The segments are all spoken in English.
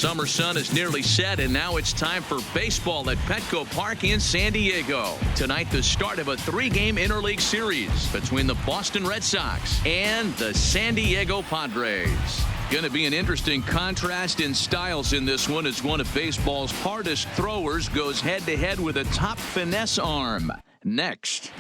summer sun is nearly set, and now it's time for baseball at Petco Park in San Diego. Tonight, the start of a 3-game interleague series between the Boston Red Sox and the San Diego Padres. Going to be an interesting contrast in styles in this one as one of baseball's hardest throwers goes head-to-head with a top finesse arm. Next,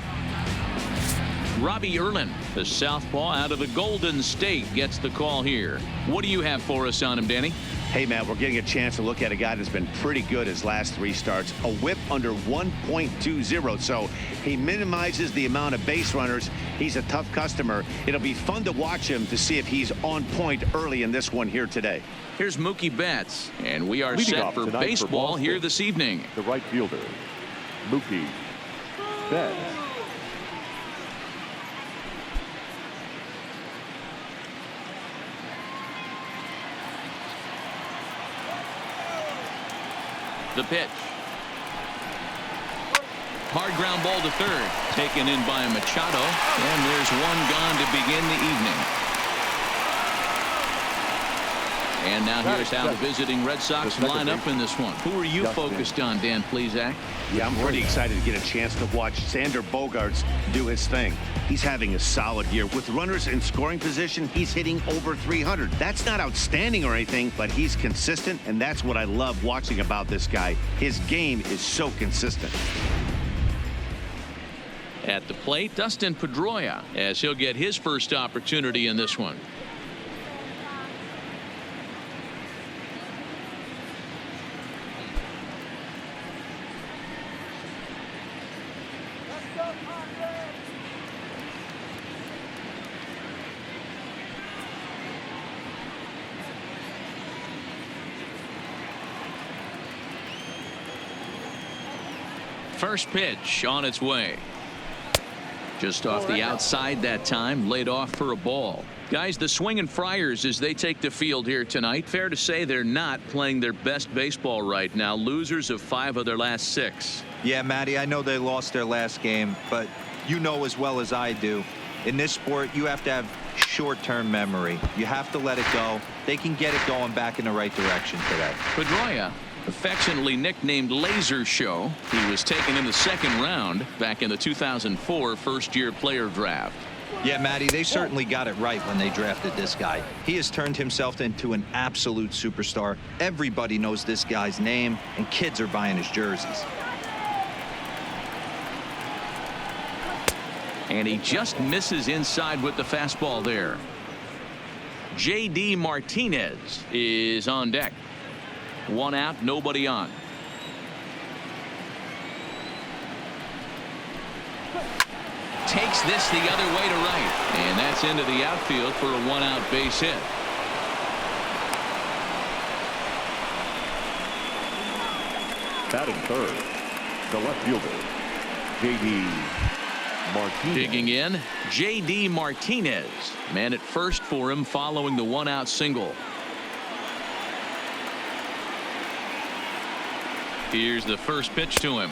Robbie Erlin, the southpaw out of the Golden State, gets the call here. What do you have for us on him, Danny? Hey, Matt, we're getting a chance to look at a guy that's been pretty good his last 3 starts. A whip under 1.20, so he minimizes the amount of base runners. He's a tough customer. It'll be fun to watch him to see if he's on point early in this one here today. Here's Mookie Betts, and we are Leading set for baseball here this evening. The right fielder, Mookie Betts. The pitch. Hard ground ball to third. Taken in by Machado. And there's one gone to begin the evening. And now here's how the visiting Red Sox line up in this one. Who are you focused on, Dan Plesac? Yeah, I'm pretty excited to get a chance to watch Xander Bogaerts do his thing. He's having a solid year. With runners in scoring position, he's hitting over 300. That's not outstanding or anything, but he's consistent, and that's what I love watching about this guy. His game is so consistent. At the plate, Dustin Pedroia, as he'll get his first opportunity in this one. First pitch on its way. Just off the outside that time, laid off for a ball. Guys, the Swinging Friars, as they take the field here tonight, fair to say they're not playing their best baseball right now. Losers of 5 of their last 6. Yeah, Matty, I know they lost their last game, but you know as well as I do, in this sport, you have to have short-term memory. You have to let it go. They can get it going back in the right direction today. Pedroia, affectionately nicknamed Laser Show. He was taken in the 2nd round back in the 2004 first-year player draft. Yeah, Matty, they certainly got it right when they drafted this guy. He has turned himself into an absolute superstar. Everybody knows this guy's name, and kids are buying his jerseys. And he just misses inside with the fastball there. J.D. Martinez is on deck. 1 out, nobody on. Takes this the other way to right, and that's into the outfield for a 1-out base hit. Batting third, the left fielder, J.D. Martinez. Digging in, J.D. Martinez. Man at first for him following the 1-out single. Here's the first pitch to him.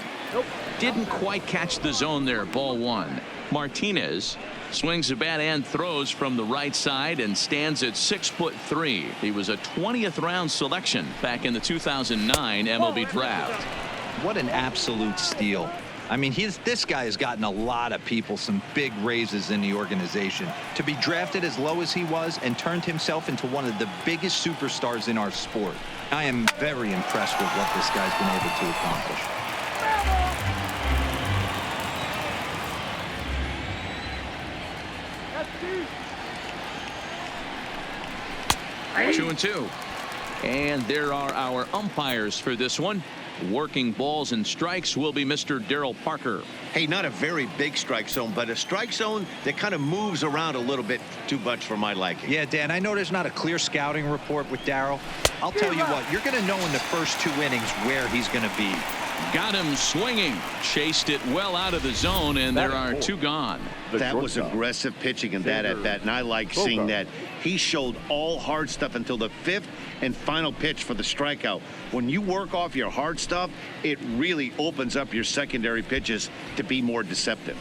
Didn't quite catch the zone there. Ball 1. Martinez swings the bat and throws from the right side and stands at 6'3". He was a 20th round selection back in the 2009 MLB draft. What an absolute steal. I mean, this guy has gotten a lot of people some big raises in the organization. To be drafted as low as he was and turned himself into one of the biggest superstars in our sport. I am very impressed with what this guy's been able to accomplish. 2-2. And there are our umpires for this one. Working balls and strikes will be Mr. Darryl Parker. Hey, not a very big strike zone, but a strike zone that kind of moves around a little bit too much for my liking. Yeah, Dan, I know there's not a clear scouting report with Darryl. I'll tell you what, you're going to know in the first 2 innings where he's going to be. Got him swinging. Chased it well out of the zone, and there are 2 gone. That was aggressive pitching in that at bat, and I like seeing that. He showed all hard stuff until the 5th and final pitch for the strikeout. When you work off your hard stuff, it really opens up your secondary pitches to be more deceptive.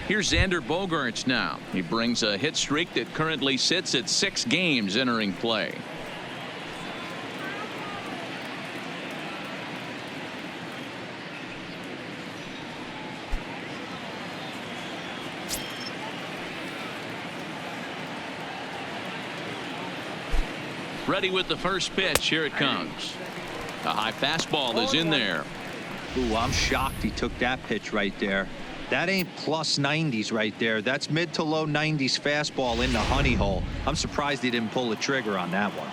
Here's Xander Bogaerts now. He brings a hit streak that currently sits at 6 games entering play. Ready with the first pitch. Here it comes. A high fastball is in there. Ooh, I'm shocked he took that pitch right there. That ain't plus 90s right there. That's mid to low 90s fastball in the honey hole. I'm surprised he didn't pull the trigger on that one.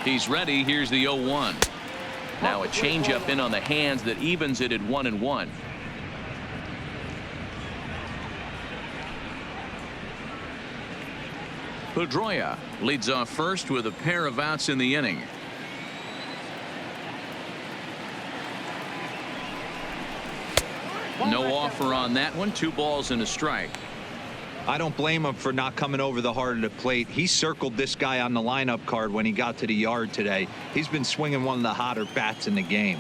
He's ready. Here's the 0-1. Now a changeup in on the hands that evens it at 1-1. Pedroia leads off first with a pair of outs in the inning. No offer on that one. 2 balls and a strike. I don't blame him for not coming over the heart of the plate. He circled this guy on the lineup card when he got to the yard today. He's been swinging one of the hotter bats in the game.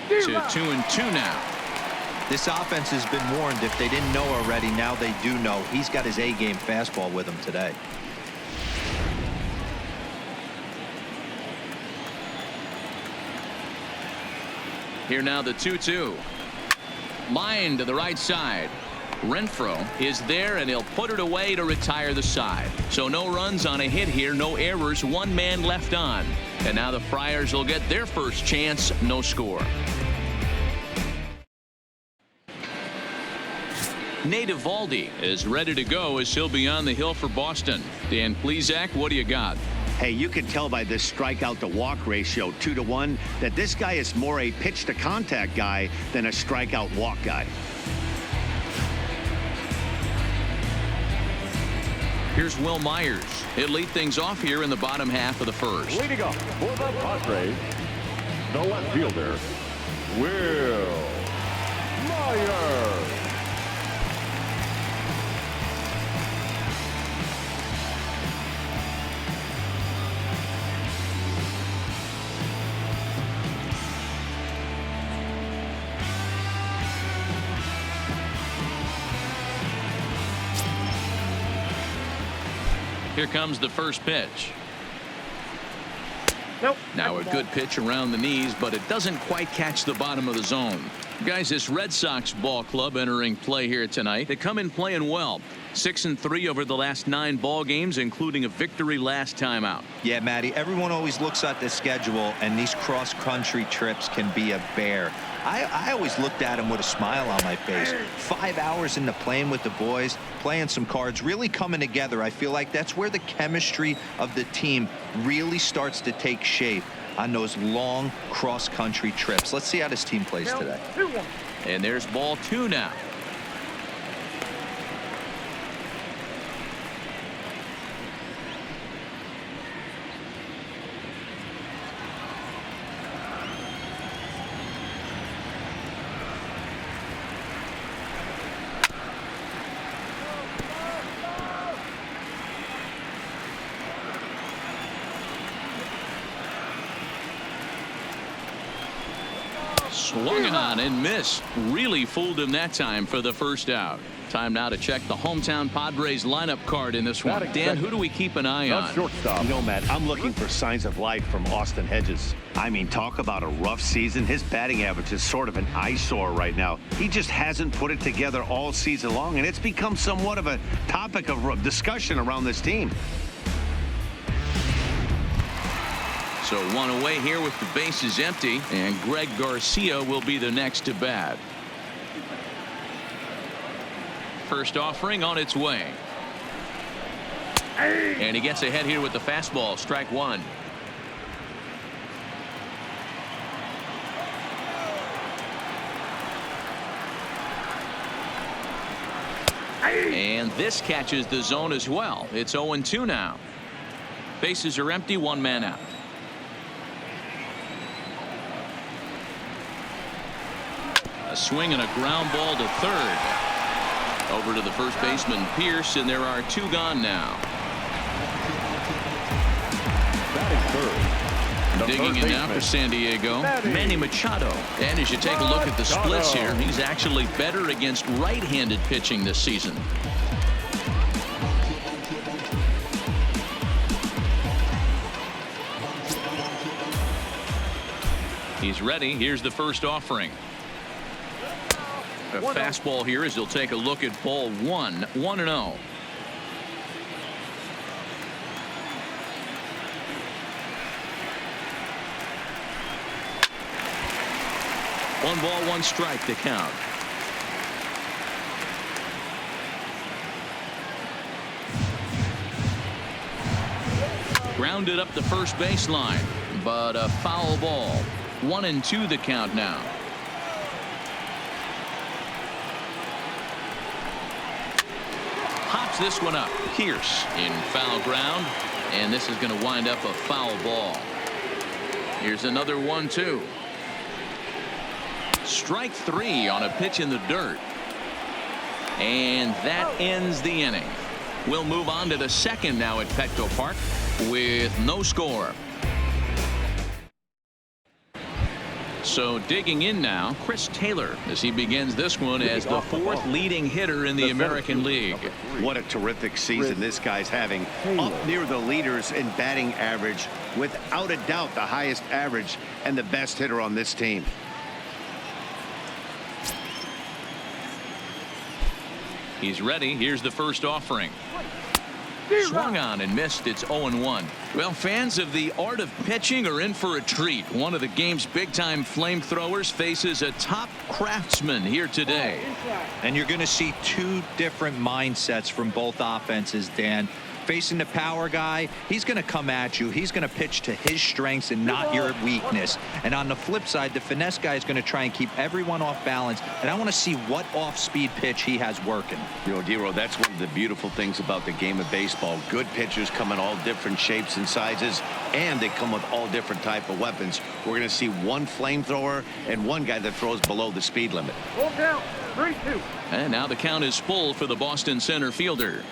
To 2-2 now. This offense has been warned. If they didn't know already, now they do know. He's got his A-game fastball with him today. Here now the 2-2. Line to the right side. Renfroe is there, and he'll put it away to retire the side. So no runs on a hit here, no errors, 1 man left on. And now the Friars will get their first chance. No score. Nate Eovaldi is ready to go as he'll be on the hill for Boston. Dan Plesac, what do you got? Hey, you can tell by this strikeout to walk ratio 2-1 that this guy is more a pitch to contact guy than a strikeout walk guy. Here's Will Myers. He'll lead things off here in the bottom half of the first. Leading off for the Padres, the left fielder, Will Myers. Here comes the first pitch. Nope. Now a good pitch around the knees, but it doesn't quite catch the bottom of the zone. Guys, this Red Sox ball club entering play here tonight. They come in playing well. 6-3 over the last 9 ball games, including a victory last time out. Yeah, Matty, everyone always looks at the schedule, and these cross-country trips can be a bear. I always looked at them with a smile on my face. 5 hours into playing with the boys, playing some cards, really coming together. I feel like that's where the chemistry of the team really starts to take shape on those long cross-country trips. Let's see how this team plays today. And there's ball 2 now. Swung on and missed. Really fooled him that time for the first out. Time now to check the hometown Padres lineup card in this one. Dan, who do we keep an eye on? Shortstop. You know, Matt, I'm looking for signs of life from Austin Hedges. I mean, talk about a rough season. His batting average is sort of an eyesore right now. He just hasn't put it together all season long, and it's become somewhat of a topic of discussion around this team. So 1 away here with the bases empty, and Greg Garcia will be the next to bat. First offering on its way. And he gets ahead here with the fastball. Strike 1. And this catches the zone as well. It's 0-2 now. Bases are empty, 1 man out. A swing and a ground ball to third. Over to the first baseman, Pierce, and there are 2 gone now. Batting Digging in now for San Diego, Manny Machado. And as you take a look at the splits here, he's actually better against right-handed pitching this season. He's ready. Here's the first offering. A fastball here as he'll take a look at ball one. 1-0. One ball, one strike to count. Grounded up the first baseline, but a foul ball. 1-2 the count now. Hops this one up. Pierce in foul ground, and this is going to wind up a foul ball. Here's another 1-2. Strike three on a pitch in the dirt. And that ends the inning. We'll move on to the second now at Petco Park with no score. So digging in now, Chris Taylor as he begins this one as the fourth leading hitter in the American League. What a terrific season this guy's having. Up near the leaders in batting average, without a doubt the highest average and the best hitter on this team. He's ready. Here's the first offering. Swung on and missed. It's 0-1. Well, fans of the art of pitching are in for a treat. One of the game's big-time flamethrowers faces a top craftsman here today. And you're going to see two different mindsets from both offenses, Dan. Facing the power guy, he's going to come at you. He's going to pitch to his strengths and not your weakness. And on the flip side, the finesse guy is going to try and keep everyone off balance. And I want to see what off-speed pitch he has working. You know, Dero, that's one of the beautiful things about the game of baseball. Good pitchers come in all different shapes and sizes, and they come with all different type of weapons. We're going to see one flamethrower and one guy that throws below the speed limit. Full count, 3-2. And now the count is full for the Boston center fielder.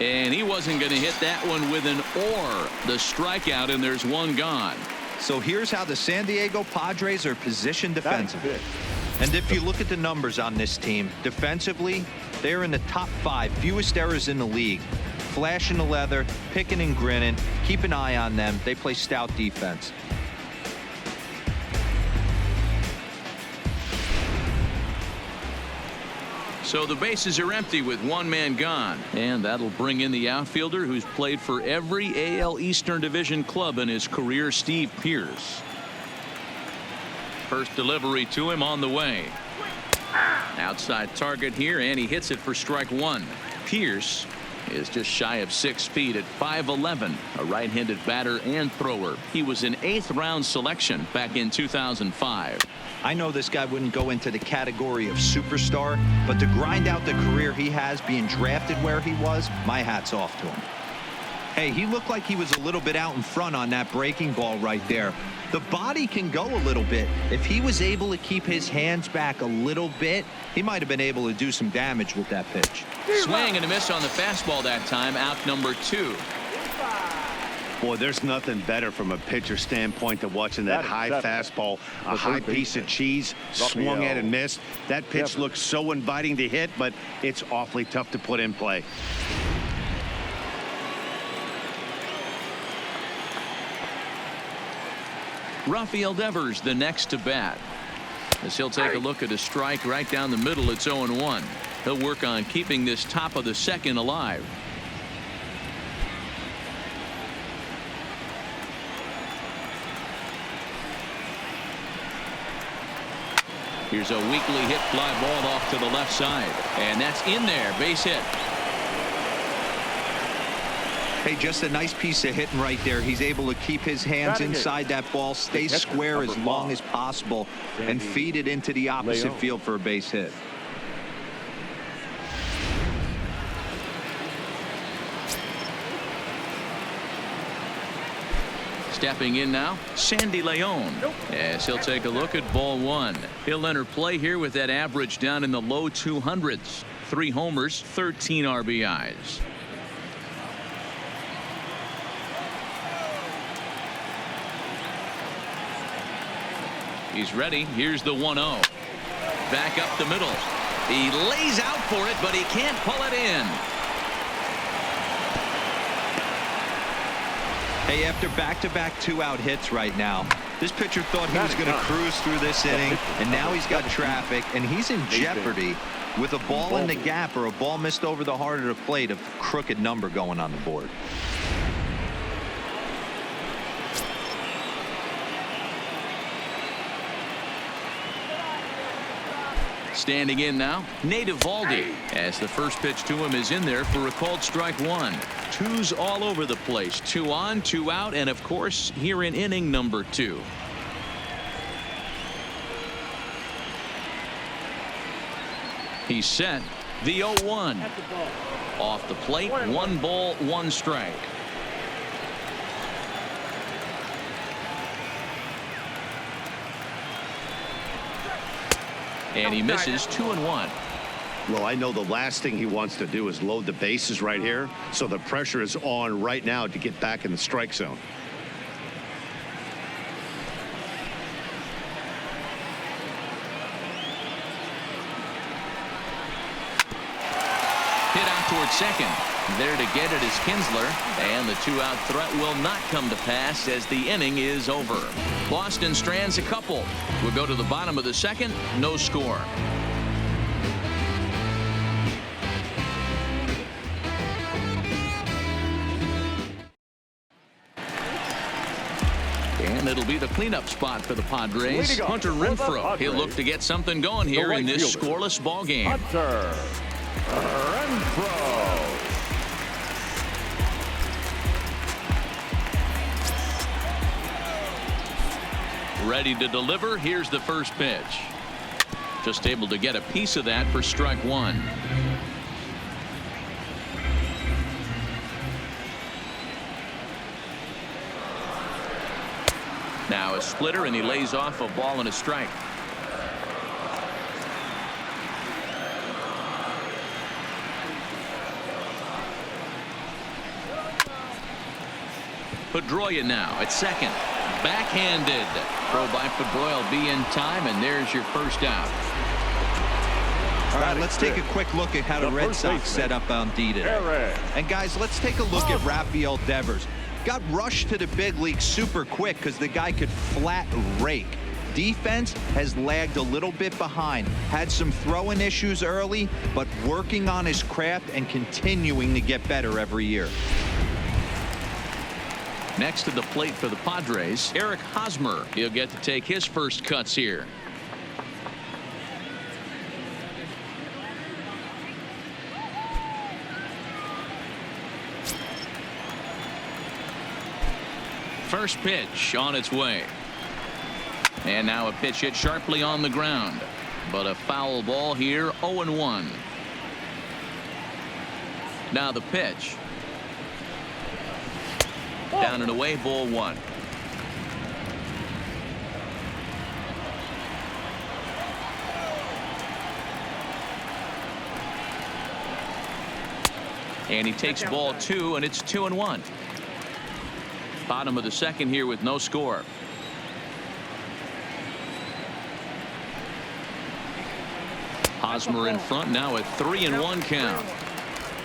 And he wasn't going to hit that one with an or. The strikeout, and there's one gone. So here's how the San Diego Padres are positioned defensively. And if you look at the numbers on this team, defensively, they're in the top 5, fewest errors in the league. Flashing the leather, picking and grinning. Keep an eye on them. They play stout defense. So the bases are empty with one man gone, and that'll bring in the outfielder who's played for every AL Eastern Division club in his career, Steve Pierce. First delivery to him on the way. Outside target here, and he hits it for strike one. Pierce is just shy of 6 feet at 5'11", a right-handed batter and thrower. He was an 8th round selection back in 2005. I know this guy wouldn't go into the category of superstar, but to grind out the career he has being drafted where he was, my hat's off to him. Hey, he looked like he was a little bit out in front on that breaking ball right there. The body can go a little bit. If he was able to keep his hands back a little bit, he might have been able to do some damage with that pitch. Swing and a miss on the fastball that time. Out number 2. Boy, there's nothing better from a pitcher standpoint than watching that high fastball, a high piece of cheese, swung at and missed. That pitch looks so inviting to hit, but it's awfully tough to put in play. Rafael Devers the next to bat, as he'll take a look at a strike right down the middle. It's 0-1. He'll work on keeping this top of the second alive. Here's a weakly hit fly ball off to the left side, and that's in there. Base hit. Hey, just a nice piece of hitting right there. He's able to keep his hands inside that ball, stay square as long as possible, and feed it into the opposite field for a base hit. Stepping in now, Sandy Leon, as he'll take a look at ball one. He'll enter play here with that average down in the low 200s. 3 homers, 13 RBIs. He's ready. Here's the 1-0. Back up the middle. He lays out for it, but he can't pull it in. Hey, after back-to-back 2-out hits right now, this pitcher thought he was going to cruise through this inning, and now he's got traffic, and he's in jeopardy with a ball in the gap or a ball missed over the heart of the plate, a crooked number going on the board. Standing in now, Nate Eovaldi, as the first pitch to him is in there for a called strike one. Twos all over the place. 2 on, 2 out, and of course here in inning number 2. He's set. The 0-1. Off the plate, 1 ball, 1 strike. And he misses 2-1. Well, I know the last thing he wants to do is load the bases right here, so the pressure is on right now to get back in the strike zone. Hit out towards second. There to get it is Kinsler, and the 2-out threat will not come to pass as the inning is over. Boston strands a couple. We'll go to the bottom of the second. No score. And it'll be the cleanup spot for the Padres. Hunter Renfroe. He'll look to get something going here in this scoreless ball game. Hunter Renfroe. Ready to deliver. Here's the first pitch. Just able to get a piece of that for strike one. Now a splitter, and he lays off a ball and a strike. Pedroia now at second. Backhanded. Throw by Pedroia will be in time, and there's your first out. All right, let's take a quick look at how the Red Sox set up on D today. And guys, let's take a look at Rafael Devers. Got rushed to the big league super quick because the guy could flat rake. Defense has lagged a little bit behind. Had some throwing issues early, but working on his craft and continuing to get better every year. Next to the plate for the Padres, Eric Hosmer. He'll get to take his first cuts here. First pitch on its way. And now a pitch hit sharply on the ground. But a foul ball here, 0-1. Now the pitch. Down and away, ball 1. And he takes ball 2, and it's 2-1. Bottom of the second here with no score. Hosmer in front now, a 3-1 count.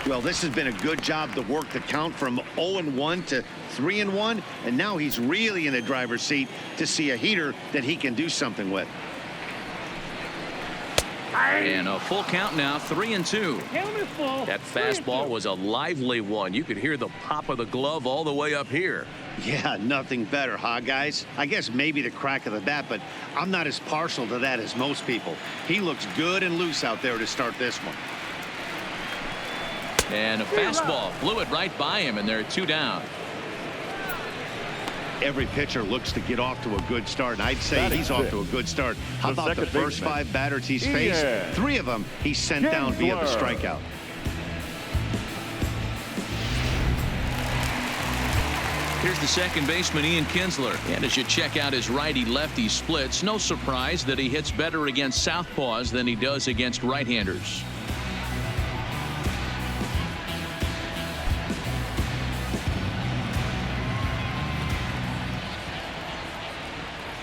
Well, this has been a good job to work the count from 0-1 to 3-1, and now he's really in the driver's seat to see a heater that he can do something with. And a full count now, 3-2. That fastball was a lively one. You could hear the pop of the glove all the way up here. Yeah, nothing better, huh, guys? I guess maybe the crack of the bat, but I'm not as partial to that as most people. He looks good and loose out there to start this one. And a fastball flew it right by him, and they're 2 down. Every pitcher looks to get off to a good start, and I'd say he's off to a good start. How about the first 5 batters he's faced? 3 of them he sent down via the strikeout. Here's the second baseman, Ian Kinsler. And as you check out his righty-lefty splits, no surprise that he hits better against southpaws than he does against right-handers.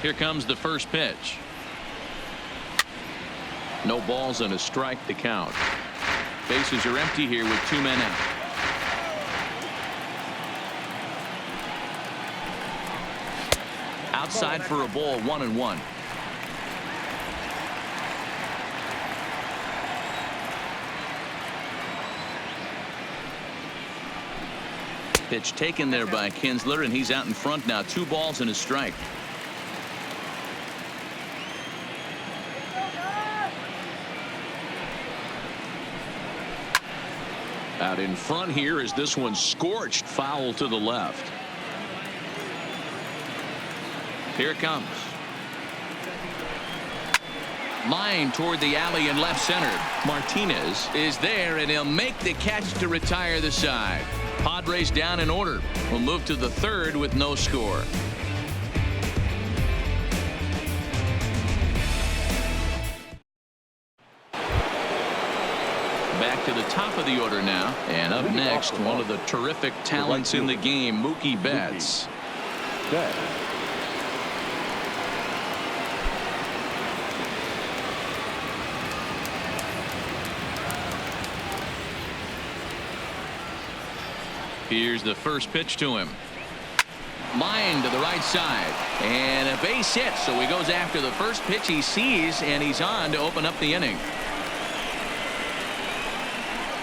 Here comes the first pitch. No balls and a strike to count. Bases are empty here with 2 men out. Outside for a ball, 1-1. Pitch taken there by Kinsler, and he's out in front now. 2 balls and a strike. Out in front here is this one scorched foul to the left. Here it comes. Line toward the alley in left center. Martinez is there, and he'll make the catch to retire the side. Padres down in order. We'll move to the 3rd with no score. Back to the top of the order now. And up next, one of the terrific talents in the game, Mookie Betts. Here's the first pitch to him. Line to the right side. And a base hit. So he goes after the first pitch he sees, and he's on to open up the inning.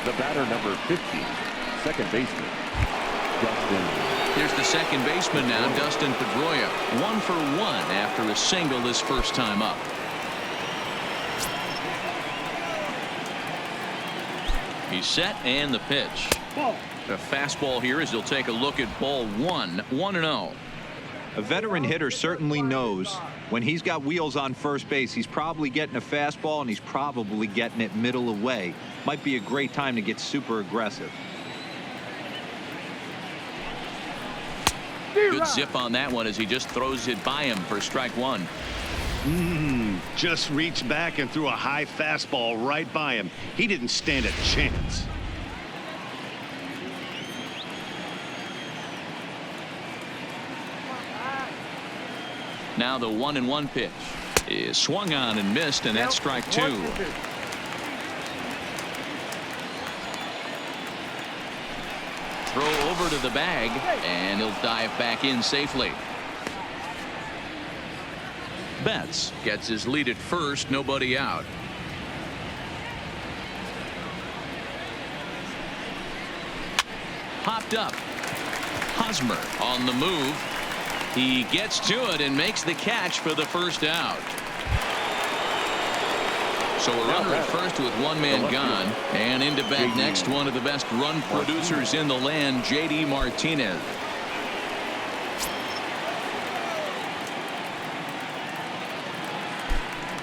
The batter, number 50, second baseman, Dustin. Here's the second baseman now, Dustin Pedroia. 1 for 1 after a single his first time up. He's set, and the pitch. The fastball here as he'll take a look at ball 1. 1-0. A veteran hitter certainly knows when he's got wheels on first base, he's probably getting a fastball, and he's probably getting it middle away. Might be a great time to get super aggressive. Good zip on that one as he just throws it by him for strike 1. Just reached back and threw a high fastball right by him. He didn't stand a chance. Now the 1-1 pitch is swung on and missed, and that's strike 2. Throw over to the bag, and he'll dive back in safely. Betts gets his lead at first, nobody out. Popped up. Hosmer on the move. He gets to it and makes the catch for the first out. So a runner at first with 1 man gone, and into bat next, one of the best run producers in the land, J.D. Martinez.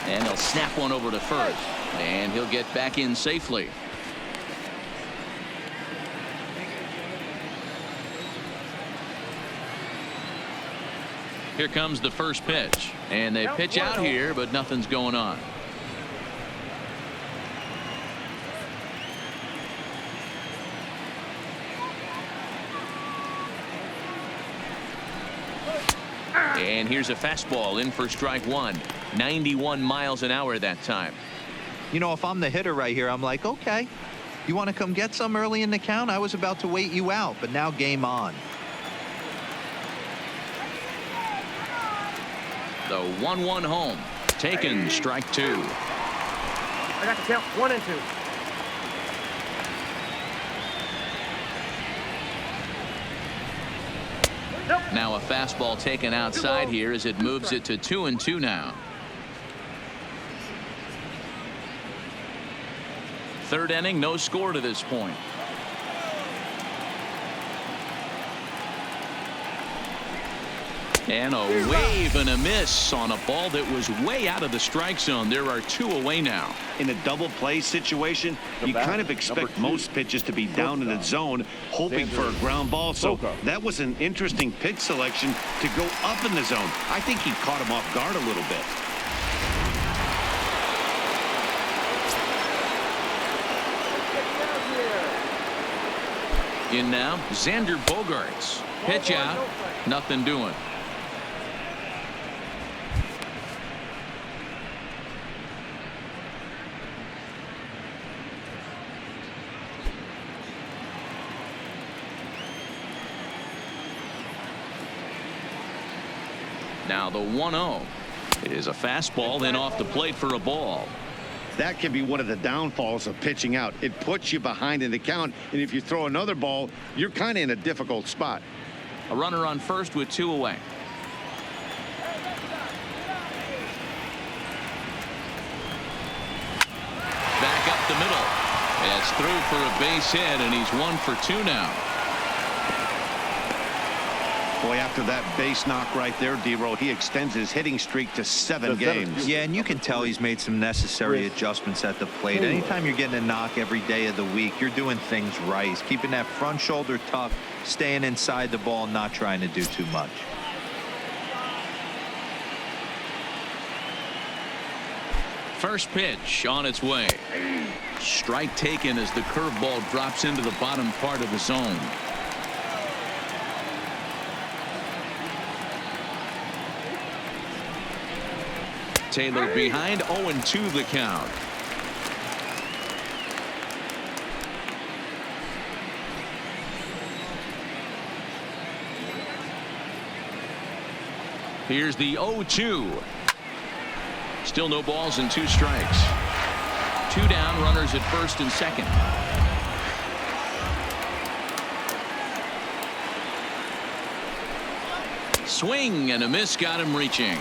And he'll snap one over to first, and he'll get back in safely. Here comes the first pitch, and they pitch out here, but nothing's going on. And here's a fastball in for strike 1. 91 miles an hour that time. You know, if I'm the hitter right here, I'm like, okay, you want to come get some early in the count? I was about to wait you out, but now game on. The 1-1 home. Taken, strike 2. I got the count 1 and 2. Now a fastball taken outside here as it moves it to 2-2 now. Third inning, no score to this point. And a wave and a miss on a ball that was way out of the strike zone. There are 2 away now. In a double play situation, you kind of expect most pitches to be down in the zone, hoping for a ground ball. So that was an interesting pitch selection to go up in the zone. I think he caught him off guard a little bit. In now, Xander Bogaerts. Pitch out, nothing doing. Now the 1-0 is a fastball, then off the plate for a ball. That can be one of the downfalls of pitching out. It puts you behind in the count, and if you throw another ball, you're kind of in a difficult spot. A runner on first with 2 away. Back up the middle. It's through for a base hit, and he's 1 for 2 now. Boy, after that base knock right there, D-Roll, he extends his hitting streak to 7 games. Yeah, and you can tell he's made some necessary adjustments at the plate. Anytime you're getting a knock every day of the week, you're doing things right. He's keeping that front shoulder tucked, staying inside the ball, not trying to do too much. First pitch on its way. Strike taken as the curveball drops into the bottom part of the zone. Taylor behind, 0-2 the count. Here's the 0-2. Still no balls and 2 strikes. 2 down, runners at first and second. Swing and a miss, got him reaching.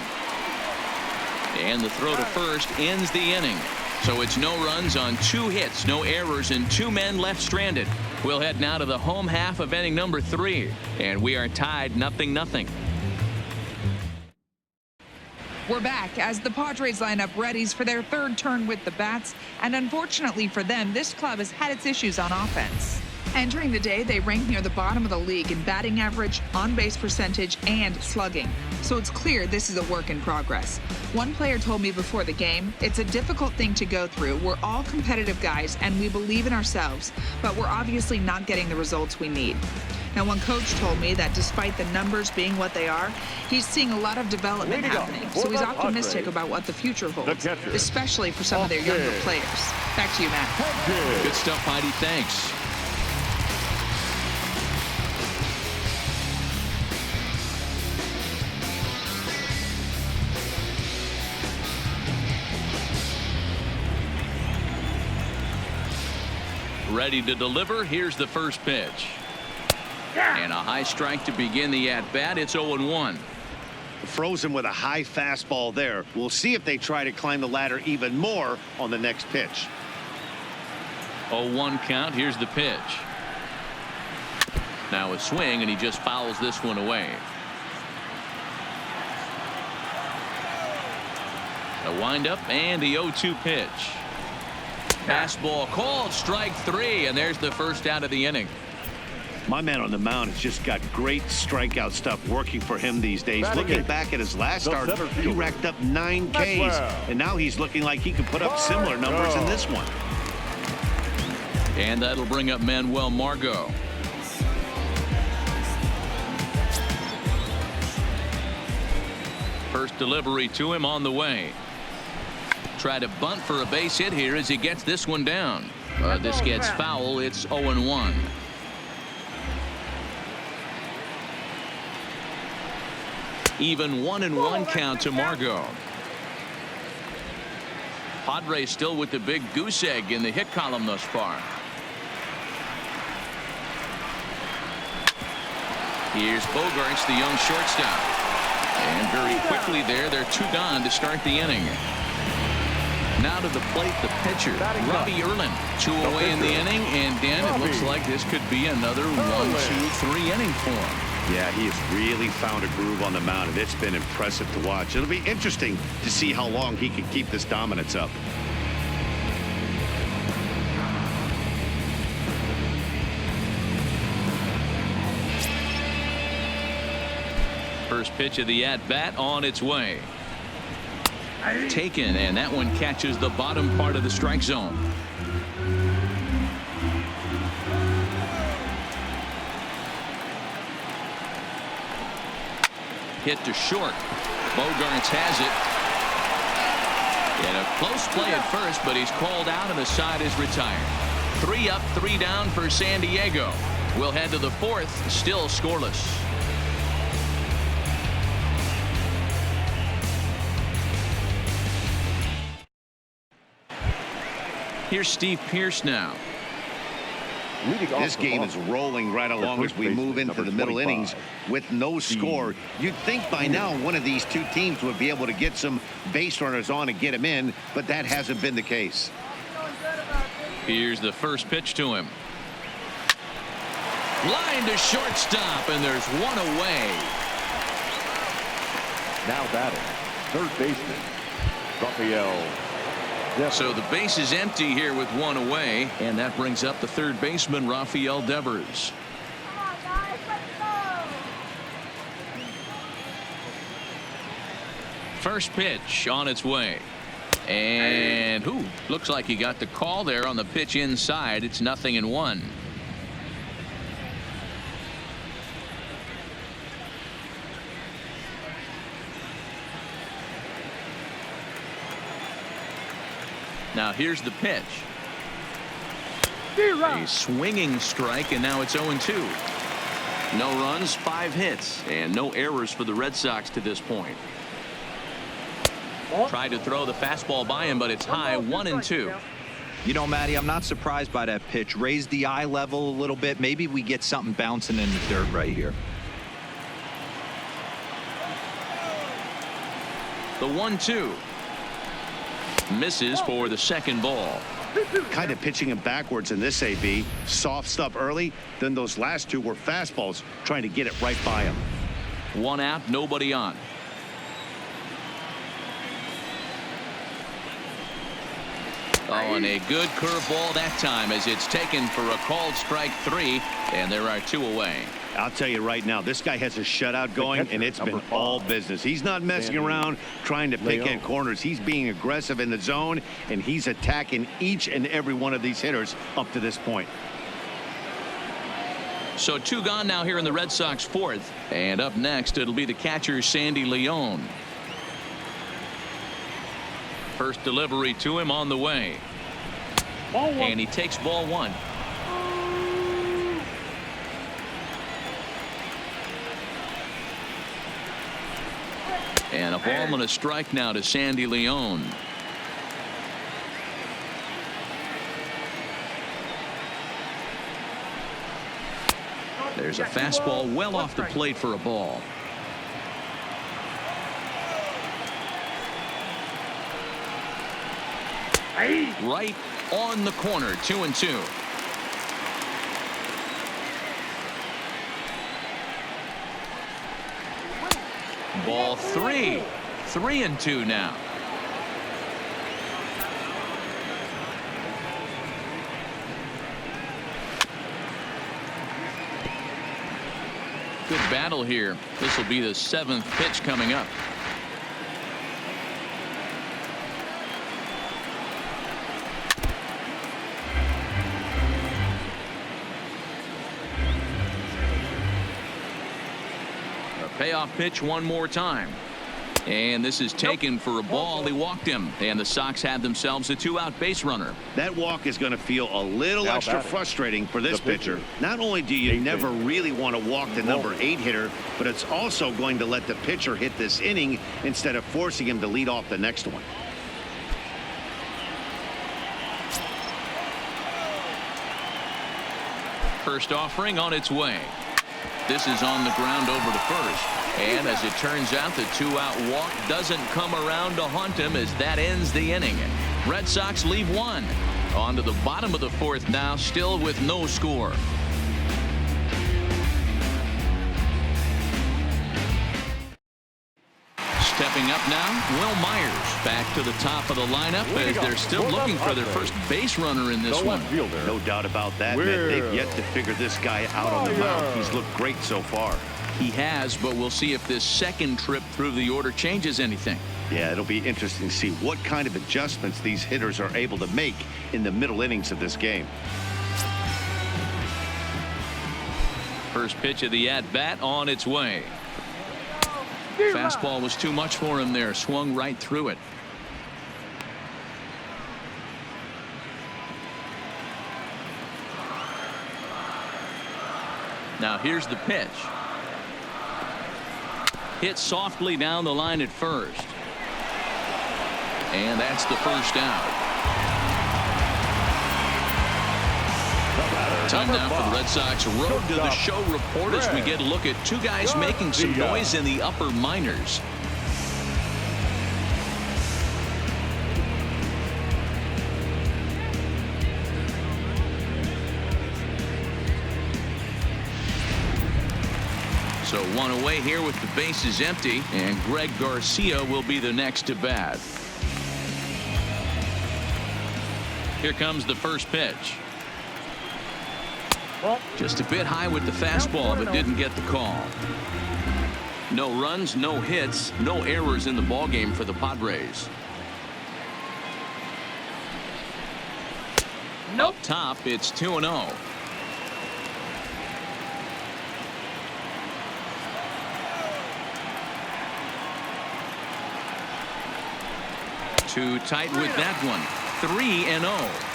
And the throw to first ends the inning. So it's no runs on 2 hits, no errors, and 2 men left stranded. We'll head now to the home half of inning number 3. And we are tied 0-0. We're back as the Padres line up readies for their 3rd turn with the bats. And unfortunately for them, this club has had its issues on offense. Entering the day, they rank near the bottom of the league in batting average, on-base percentage, and slugging. So it's clear this is a work in progress. One player told me before the game, it's a difficult thing to go through. We're all competitive guys, and we believe in ourselves, but we're obviously not getting the results we need. Now, one coach told me that despite the numbers being what they are, he's seeing a lot of development happening. So he's optimistic about what the future holds, especially for some of their younger players. Back to you, Matt. Good stuff, Heidi. Thanks. Ready to deliver. Here's the first pitch. And a high strike to begin the at-bat. It's 0-1. Frozen with a high fastball there. We'll see if they try to climb the ladder even more on the next pitch. 0-1 count. Here's the pitch. Now a swing, and he just fouls this one away. A windup and the 0-2 pitch. Fastball called, strike 3, and there's the first out of the inning. My man on the mound has just got great strikeout stuff working for him these days. Looking back at his last start, he racked up 9 Ks, and now he's looking like he could put up similar numbers in this one. And that'll bring up Manuel Margot. First delivery to him on the way. Try to bunt for a base hit here as he gets this one down. This gets foul. It's 0-1. Even 1-1 count to Margot. Padres still with the big goose egg in the hit column thus far. Here's Bogaerts, the young shortstop. And very quickly there, they're 2 gone to start the inning. Now to the plate, the pitcher, Robbie Erlin. 2 away in the inning, and Dan, it looks like this could be another 1-2-3 inning for him. Yeah, he has really found a groove on the mound, and it's been impressive to watch. It'll be interesting to see how long he can keep this dominance up. First pitch of the at-bat on its way. Taken, and that one catches the bottom part of the strike zone. Hit to short. Bogaerts has it. And a close play at first, but he's called out and the side is retired. 3 up, 3 down for San Diego. We'll head to the 4th, still scoreless. Here's Steve Pearce now. This game is rolling right along as we move into the middle innings with no score. You'd think by now one of these two teams would be able to get some base runners on and get them in, but that hasn't been the case. Here's the first pitch to him. Line to shortstop, and there's one away. Now batting, third baseman, Raphael. So the base is empty here with one away, and that brings up the third baseman, Rafael Devers. Come on, guys, let's go. First pitch on its way. And looks like he got the call there on the pitch inside. It's 0-1. Now here's the pitch. A swinging strike, and now it's 0-2. No runs, 5 hits, and no errors for the Red Sox to this point. Tried to throw the fastball by him, but it's high, 1-2. You know, Matty, I'm not surprised by that pitch. Raise the eye level a little bit. Maybe we get something bouncing in the third right here. The 1-2. Misses for the second ball. Kind of pitching him backwards in this AB. Soft stuff early, then those last two were fastballs trying to get it right by him. 1 out, nobody on. Oh, and a good curveball that time as it's taken for a called strike 3, and there are 2 away. I'll tell you right now, this guy has a shutout going, and it's been all business. He's not messing around trying to pick at corners. He's being aggressive in the zone, and he's attacking each and every one of these hitters up to this point. So 2 gone now here in the Red Sox 4th. And up next, it'll be the catcher, Sandy Leon. First delivery to him on the way. And he takes ball 1. And a ball and a strike now to Sandy Leon. There's a fastball well off the plate for a ball. Right on the corner, 2-2. Ball 3. 3-2 now. Good battle here. This will be the 7th pitch coming up. Payoff pitch one more time. And this is taken for a ball. They walked him, and the Sox have themselves a 2-out base runner. That walk is going to feel a little extra frustrating for this pitcher. Not only do you never really want to walk the number 8 hitter, but it's also going to let the pitcher hit this inning instead of forcing him to lead off the next one. First offering on its way. This is on the ground over to first. And as it turns out, the 2-out walk doesn't come around to haunt him as that ends the inning. Red Sox leave 1. On to the bottom of the 4th now, still with no score. Stepping up now, Will Myers back to the top of the lineup as they're still looking for their first base runner in this one. No doubt about that, man. They've yet to figure this guy out on the mound. He's looked great so far. He has, but we'll see if this second trip through the order changes anything. Yeah, it'll be interesting to see what kind of adjustments these hitters are able to make in the middle innings of this game. First pitch of the at-bat on its way. Fastball was too much for him there. Swung right through it. Now here's the pitch. Hit softly down the line at first. And that's the first out. Time now for the Red Sox Road to the Show report as we get a look at two guys making some noise in the upper minors. So one away here with the bases empty, and Greg Garcia will be the next to bat. Here comes the first pitch. Just a bit high with the fastball, but didn't get the call. No runs, no hits, no errors in the ballgame for the Padres. Up top, it's 2-0. Too tight with that one. 3-0.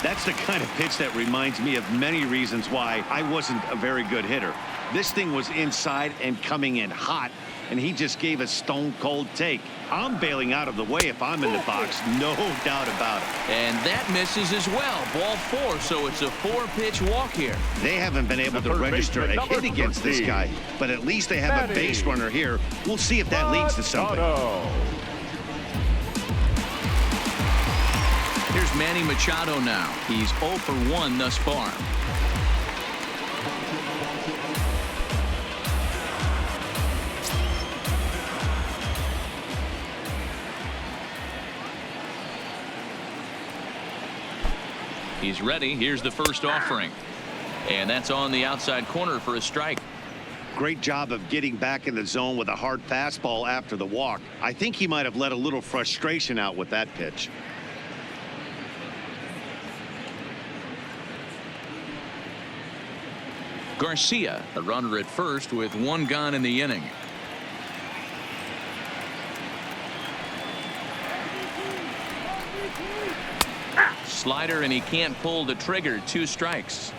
That's the kind of pitch that reminds me of many reasons why I wasn't a very good hitter. This thing was inside and coming in hot, and he just gave a stone-cold take. I'm bailing out of the way if I'm in the box, no doubt about it. And that misses as well. Ball 4, so it's a 4-pitch walk here. They haven't been able to register a hit against this guy, but at least they have a base runner here. We'll see if that leads to something. Here's Manny Machado now. He's 0 for 1 thus far. He's ready. Here's the first offering. And that's on the outside corner for a strike. Great job of getting back in the zone with a hard fastball after the walk. I think he might have let a little frustration out with that pitch. Garcia, a runner at first with 1 gone in the inning. Slider, and he can't pull the trigger. 2 strikes.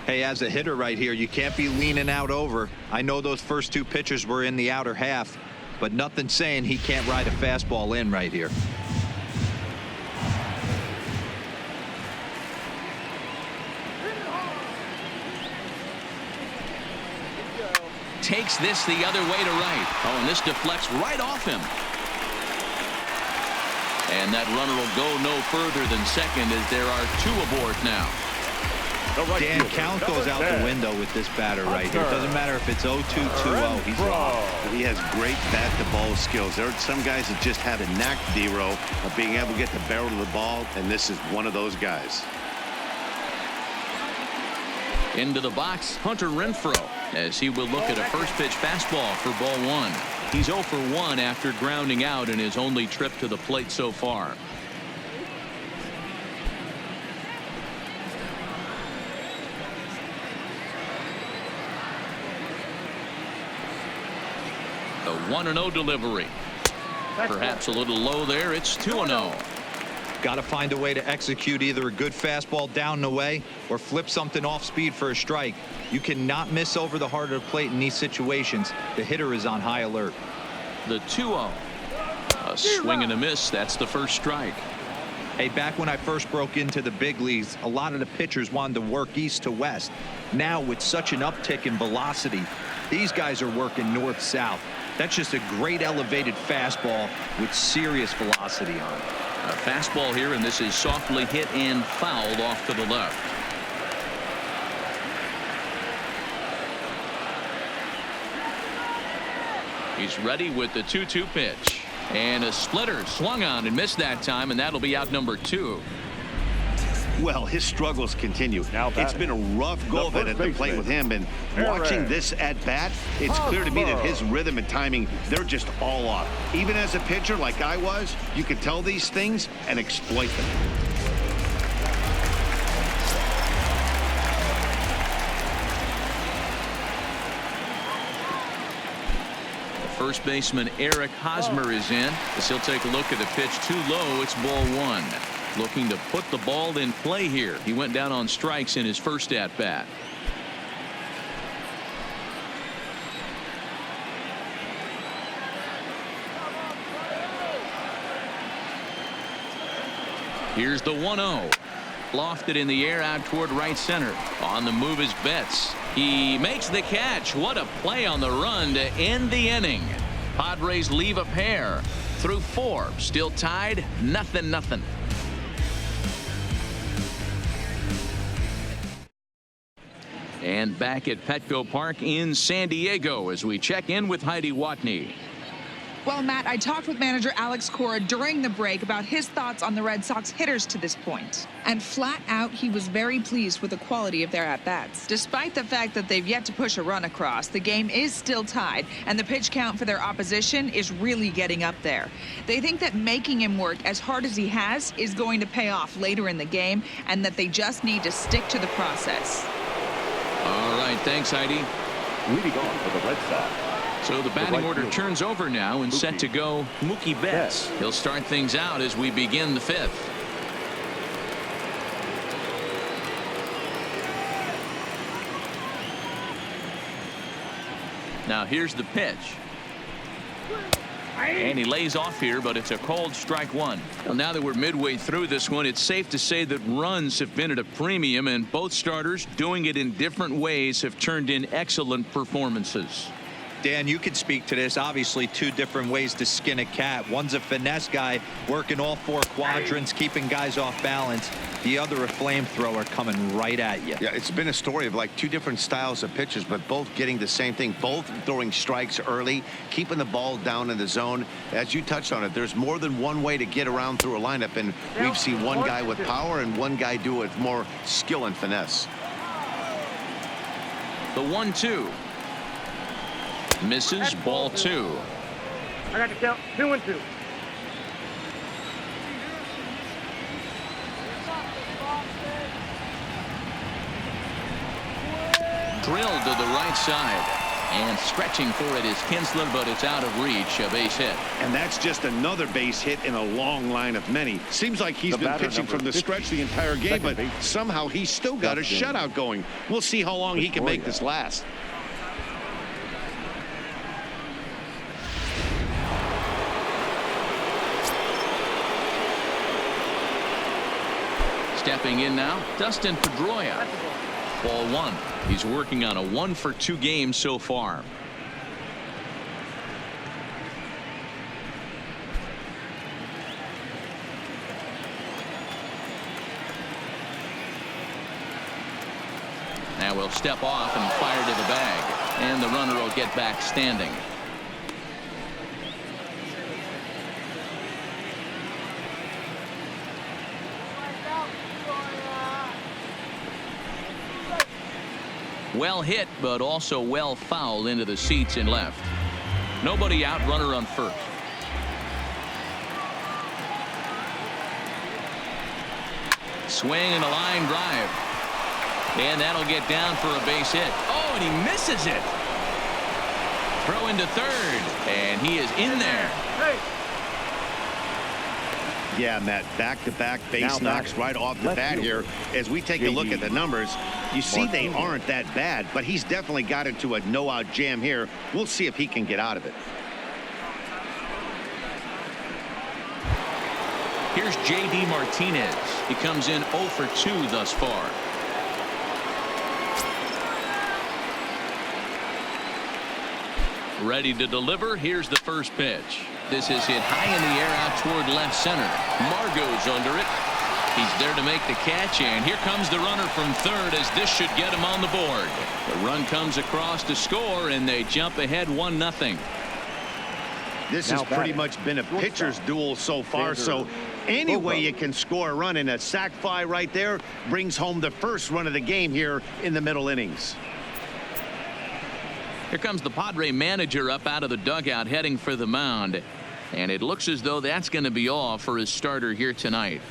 Hey, as a hitter right here, you can't be leaning out over. I know those first 2 pitches were in the outer half, but nothing saying he can't ride a fastball in right here. Takes this the other way to right. Oh, and this deflects right off him. And that runner will go no further than second as there are 2 aboard now. Dan, count goes out the window with this batter right here. It doesn't matter if it's 0-2, 2-0. He's off. He has great bat-to-ball skills. There are some guys that just have a knack, D-Row, of being able to get the barrel of the ball, and this is one of those guys. Into the box, Hunter Renfroe, as he will look at a first pitch fastball for ball 1. He's 0 for 1 after grounding out in his only trip to the plate so far. The 1-0 delivery. Perhaps a little low there. It's 2-0. Got to find a way to execute either a good fastball down the way or flip something off speed for a strike. You cannot miss over the heart of the plate in these situations. The hitter is on high alert. The 2-0. A swing and a miss. That's the first strike. Hey, back when I first broke into the big leagues, a lot of the pitchers wanted to work east to west. Now, with such an uptick in velocity, these guys are working north-south. That's just a great elevated fastball with serious velocity on it. A fastball here, and this is softly hit and fouled off to the left. He's ready with the 2-2 pitch. And a splitter swung on and missed that time, and that'll be out number 2. Well, his struggles continue. It's been a rough go of it at the plate with him, and watching this at bat, it's clear to me that his rhythm and timing, they're just all off. Even as a pitcher like I was, you could tell these things and exploit them. First baseman Eric Hosmer is in as he'll take a look at the pitch too low. It's ball 1. Looking to put the ball in play here. He went down on strikes in his first at bat. Here's the 1-0. Lofted in the air out toward right center. On the move is Betts. He makes the catch. What a play on the run to end the inning. Padres leave a pair through 4. Still tied 0-0. And back at Petco Park in San Diego as we check in with Heidi Watney. Well, Matt, I talked with manager Alex Cora during the break about his thoughts on the Red Sox hitters to this point. And flat out, he was very pleased with the quality of their at-bats. Despite the fact that they've yet to push a run across, the game is still tied, and the pitch count for their opposition is really getting up there. They think that making him work as hard as he has is going to pay off later in the game, and that they just need to stick to the process. All right, thanks, Heidi. Leading on for the Red Sox. So the batting order turns over now and set to go Mookie Betts. He'll start things out as we begin the 5th. Now here's the pitch. And he lays off here, but it's a cold strike 1. Well, now that we're midway through this one, it's safe to say that runs have been at a premium, and both starters, doing it in different ways, have turned in excellent performances. Dan, you could speak to this. Obviously, 2 different ways to skin a cat. One's a finesse guy working all 4 quadrants, keeping guys off balance. The other, a flamethrower coming right at you. Yeah, it's been a story of like 2 different styles of pitchers, but both getting the same thing. Both throwing strikes early, keeping the ball down in the zone. As you touched on it, there's more than one way to get around through a lineup, and we've seen one guy with power and one guy do it with more skill and finesse. The 1-2. Misses, ball 2. I got to count 2-2. Drilled to the right side. And stretching for it is Kinsler, but it's out of reach. A base hit. And that's just another base hit in a long line of many. Seems like he's been pitching from the stretch the entire game, but somehow he's still got a shutout going. We'll see how long he can make this last. Stepping in now, Dustin Pedroia. Ball 1. He's working on a 1-for-2 game so far. Now we'll step off and fire to the bag, and the runner will get back standing. Well hit, but also well fouled into the seats in left. Nobody out, runner on first. Swing and a line drive. And that'll get down for a base hit. Oh, and he misses it. Throw into third, and he is in there. Yeah, Matt, back-to-back base knocks right off the bat here. As we take a look at the numbers, you see they aren't that bad, but he's definitely got into a no-out jam here. We'll see if he can get out of it. Here's J.D. Martinez. He comes in 0 for 2 thus far. Ready to deliver. Here's the first pitch. This is hit high in the air out toward left center. Margot's under it. He's there to make the catch, and here comes the runner from third as this should get him on the board. The run comes across to score, and they jump ahead 1-0. This has pretty much been a pitcher's duel so far, so any way you can score a run, in a sac fly right there brings home the first run of the game here in the middle innings. Here comes the Padre manager up out of the dugout heading for the mound. And it looks as though that's going to be all for his starter here tonight.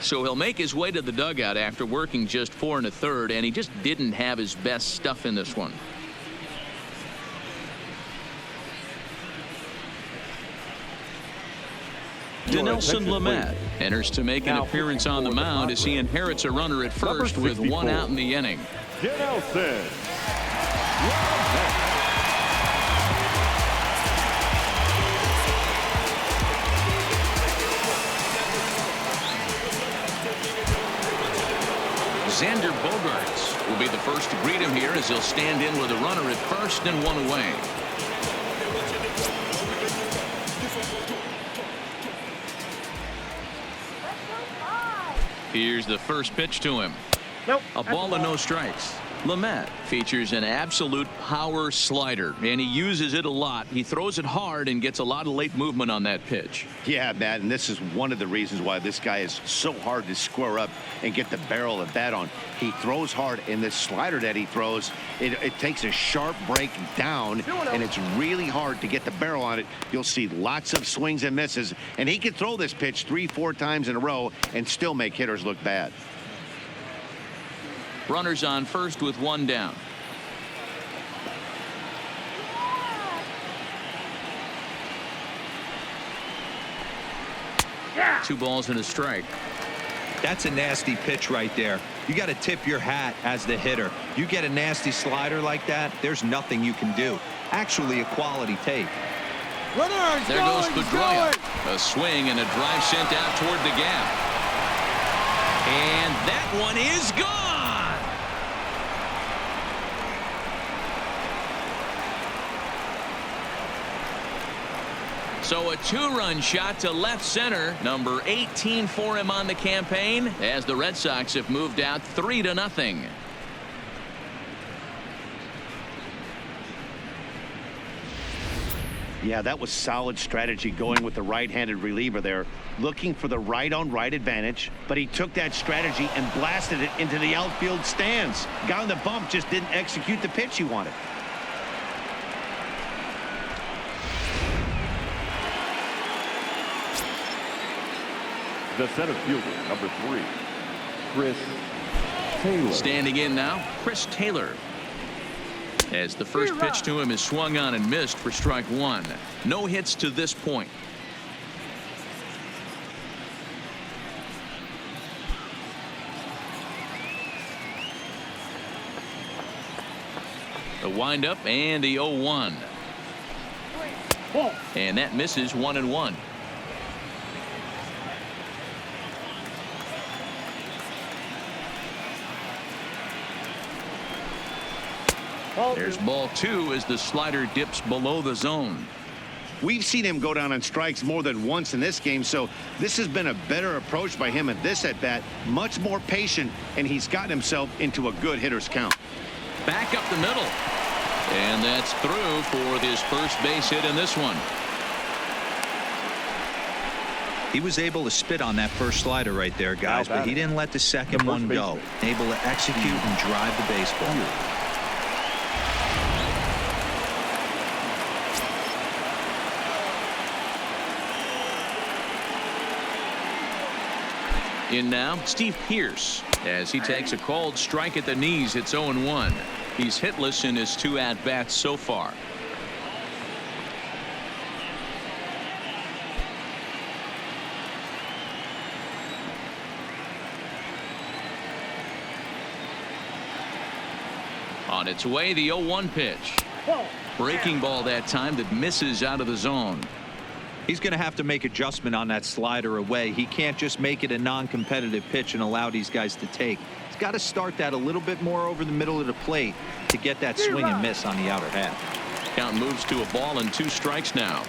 So he'll make his way to the dugout after working just 4 1/3, and he just didn't have his best stuff in this one. Dinelson Lamet enters to make an appearance on the mound as he inherits a runner at first with 1 out in the inning. Dinelson. be the first to greet him here as he'll stand in with a runner at first and one away. Here's the first pitch to him. Nope. A ball and no strikes. Lamet features an absolute power slider, and he uses it a lot. He throws it hard and gets a lot of late movement on that pitch. Yeah, Matt, and this is one of the reasons why this guy is so hard to square up and get the barrel of the bat on. He throws hard, and this slider that he throws, it takes a sharp break down, and it's really hard to get the barrel on it. You'll see lots of swings and misses, and he can throw this pitch 3-4 times in a row and still make hitters look bad. Runners on first with one down. Yeah. 2 balls and a strike. That's a nasty pitch right there. You got to tip your hat as the hitter. You get a nasty slider like that, there's nothing you can do. Actually a quality take. There goes Pedroia. A swing and a drive sent out toward the gap. And that one is gone. So a 2-run shot to left center, number 18 for him on the campaign, as the Red Sox have moved out 3-0. Yeah, that was solid strategy going with the right-handed reliever there, looking for the right-on-right advantage, but he took that strategy and blasted it into the outfield stands. Guy on the bump just didn't execute the pitch he wanted. The center fielder, number 3, Chris Taylor. Standing in now, Chris Taylor. As the first pitch to him is swung on and missed for strike 1. No hits to this point. The windup and the 0-1. And that misses 1-1. There's ball 2 as the slider dips below the zone. We've seen him go down on strikes more than once in this game, so this has been a better approach by him at this at-bat. Much more patient, and he's gotten himself into a good hitter's count. Back up the middle. And that's through for this first base hit in this one. He was able to spit on that first slider right there, guys, but he didn't let the second one go. Able to execute and drive the baseball. In now, Steve Pearce, as he takes a called strike at the knees. It's 0-1. He's hitless in his 2 at-bats so far. On its way, the 0-1 pitch. Breaking ball that time that misses out of the zone. He's going to have to make adjustment on that slider away. He can't just make it a non-competitive pitch and allow these guys to take. He's got to start that a little bit more over the middle of the plate to get that swing and miss on the outer half. Count moves to a ball and 2 strikes now.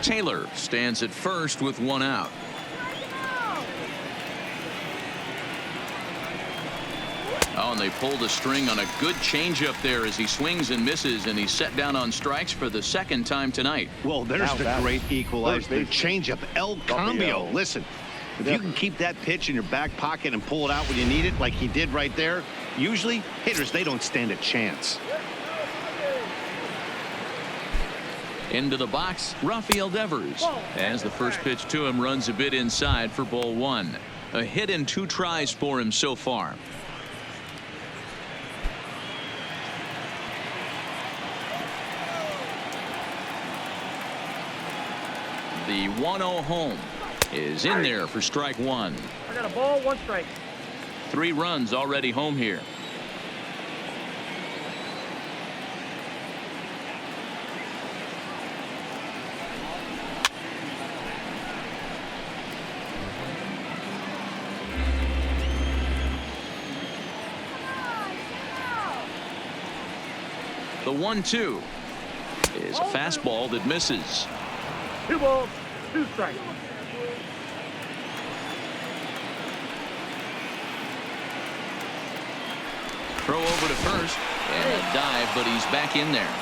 Taylor stands at first with 1 out. Oh, and they pulled a string on a good changeup there as he swings and misses, and he's set down on strikes for the 2nd time tonight. Well, there's the great equalizer. The changeup, El Cambio. Listen, if you can keep that pitch in your back pocket and pull it out when you need it, like he did right there, usually hitters, they don't stand a chance. Into the box, Rafael Devers, as the first pitch to him runs a bit inside for ball 1. A hit in 2 tries for him so far. The 1-0 home is in there for strike 1. I got a ball, 1 strike. 3 runs already home here. The 1-2 is a fastball that misses. 2 balls, 2 strikes. Throw over to first and a dive, but he's back in there.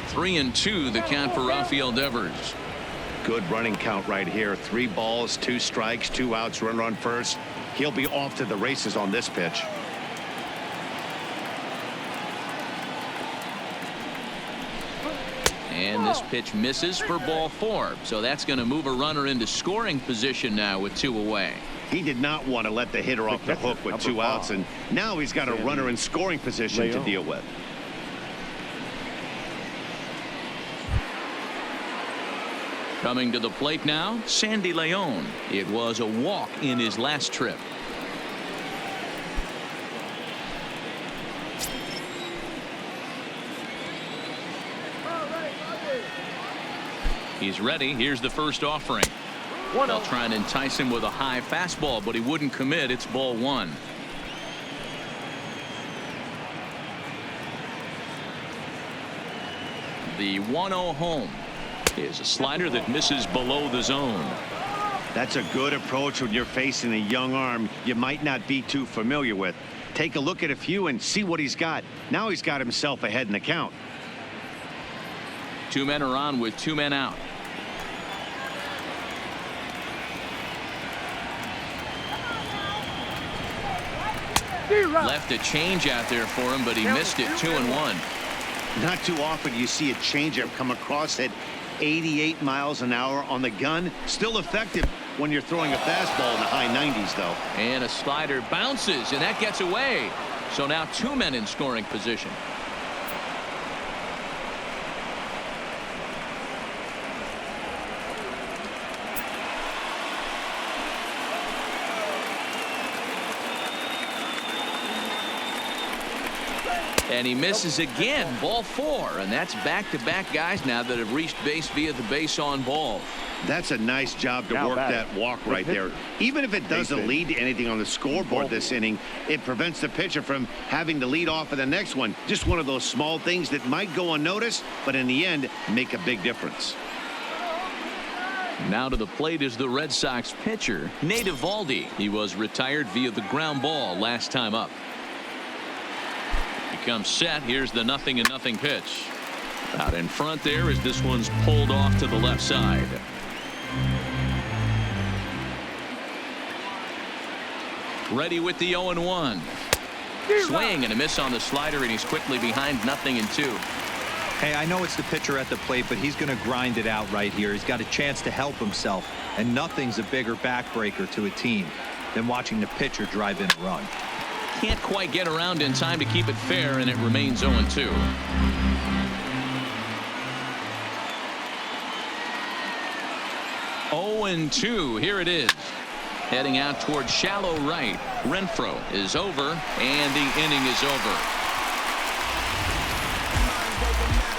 Three and 2 the count for Rafael Devers. Good running count right here. 3 balls, 2 strikes, 2 outs, runner on first. He'll be off to the races on this pitch. And this pitch misses for ball 4. So that's going to move a runner into scoring position now with 2 away. He did not want to let the hitter off the hook with 2 outs, and now he's got a runner in scoring position to deal with. Coming to the plate now, Sandy León. It was a walk in his last trip. He's ready. Here's the first offering. They'll try and entice him with a high fastball, but he wouldn't commit. It's ball 1. The 1-0 home is a slider that misses below the zone. That's a good approach when you're facing a young arm you might not be too familiar with. Take a look at a few and see what he's got. Now he's got himself ahead in the count. 2 men are on with 2 men out. Left a change out there for him, but he missed it. 2-1. Not too often you see a changeup come across at 88 miles an hour on the gun. Still effective when you're throwing a fastball in the high 90s, though. And a slider bounces, and that gets away. So now 2 men in scoring position. And he misses again. Ball 4, and that's back-to-back guys now that have reached base via the base on ball. That's a nice job to work that walk right there. Even if it doesn't lead to anything on the scoreboard this inning, it prevents the pitcher from having to lead off of the next one. Just one of those small things that might go unnoticed, but in the end make a big difference. Now to the plate is the Red Sox pitcher, Nate Eovaldi. He was retired via the ground ball last time up. Comes set. Here's the 0-0 pitch. Out in front there as this one's pulled off to the left side. Ready with the 0-1. Swing and a miss on the slider, and he's quickly behind 0-2. Hey, I know it's the pitcher at the plate, but he's going to grind it out right here. He's got a chance to help himself, and nothing's a bigger backbreaker to a team than watching the pitcher drive in a run. Can't quite get around in time to keep it fair, and it remains 0-2. Here it is. Heading out toward shallow right. Renfroe is over, and the inning is over.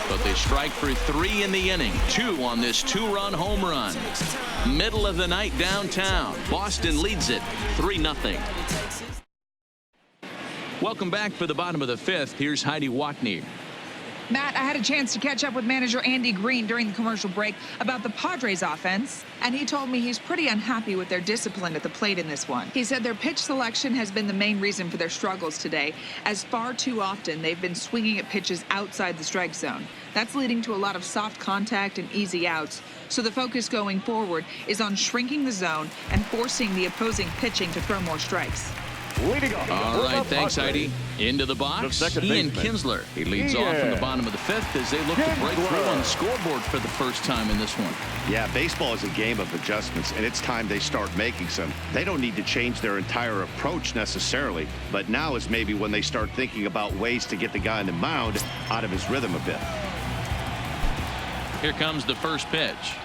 But they strike for 3 in the inning. 2 on this 2-run home run. Middle of the night downtown. Boston leads it 3-0. Welcome back for the bottom of the 5th. Here's Heidi Watney. Matt, I had a chance to catch up with manager Andy Green during the commercial break about the Padres offense, and he told me he's pretty unhappy with their discipline at the plate in this one. He said their pitch selection has been the main reason for their struggles today, as far too often they've been swinging at pitches outside the strike zone. That's leading to a lot of soft contact and easy outs, so the focus going forward is on shrinking the zone and forcing the opposing pitching to throw more strikes. All right, thanks, Heidi. Into the box, Ian Kinsler. He leads off from the bottom of the 5th as they look to break through on the scoreboard for the first time in this one. Yeah, baseball is a game of adjustments, and it's time they start making some. They don't need to change their entire approach necessarily, but now is maybe when they start thinking about ways to get the guy on the mound out of his rhythm a bit. Here comes the first pitch.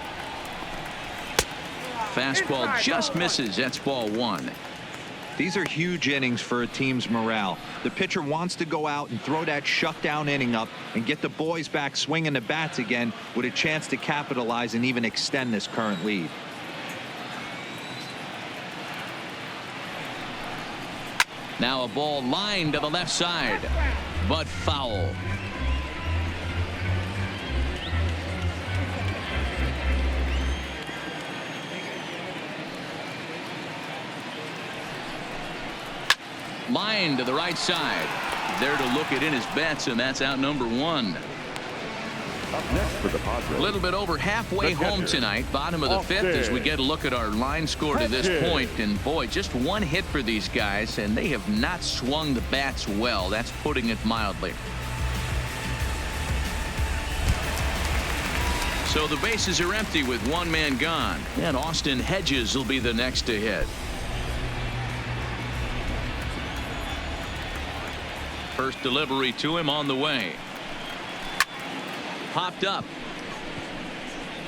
Fastball just misses. That's ball 1. These are huge innings for a team's morale. The pitcher wants to go out and throw that shutdown inning up and get the boys back swinging the bats again with a chance to capitalize and even extend this current lead. Now a ball lined to the left side, but foul. Line to the right side. There to look it in his bets, and that's out number one. Up next for the Padres. A little bit over halfway home tonight, bottom of the fifth, as we get a look at our line score to this point. And boy, just one hit for these guys, and they have not swung the bats well. That's putting it mildly. So the bases are empty with one man gone, and Austin Hedges will be the next to hit. First delivery to him on the way. Popped up.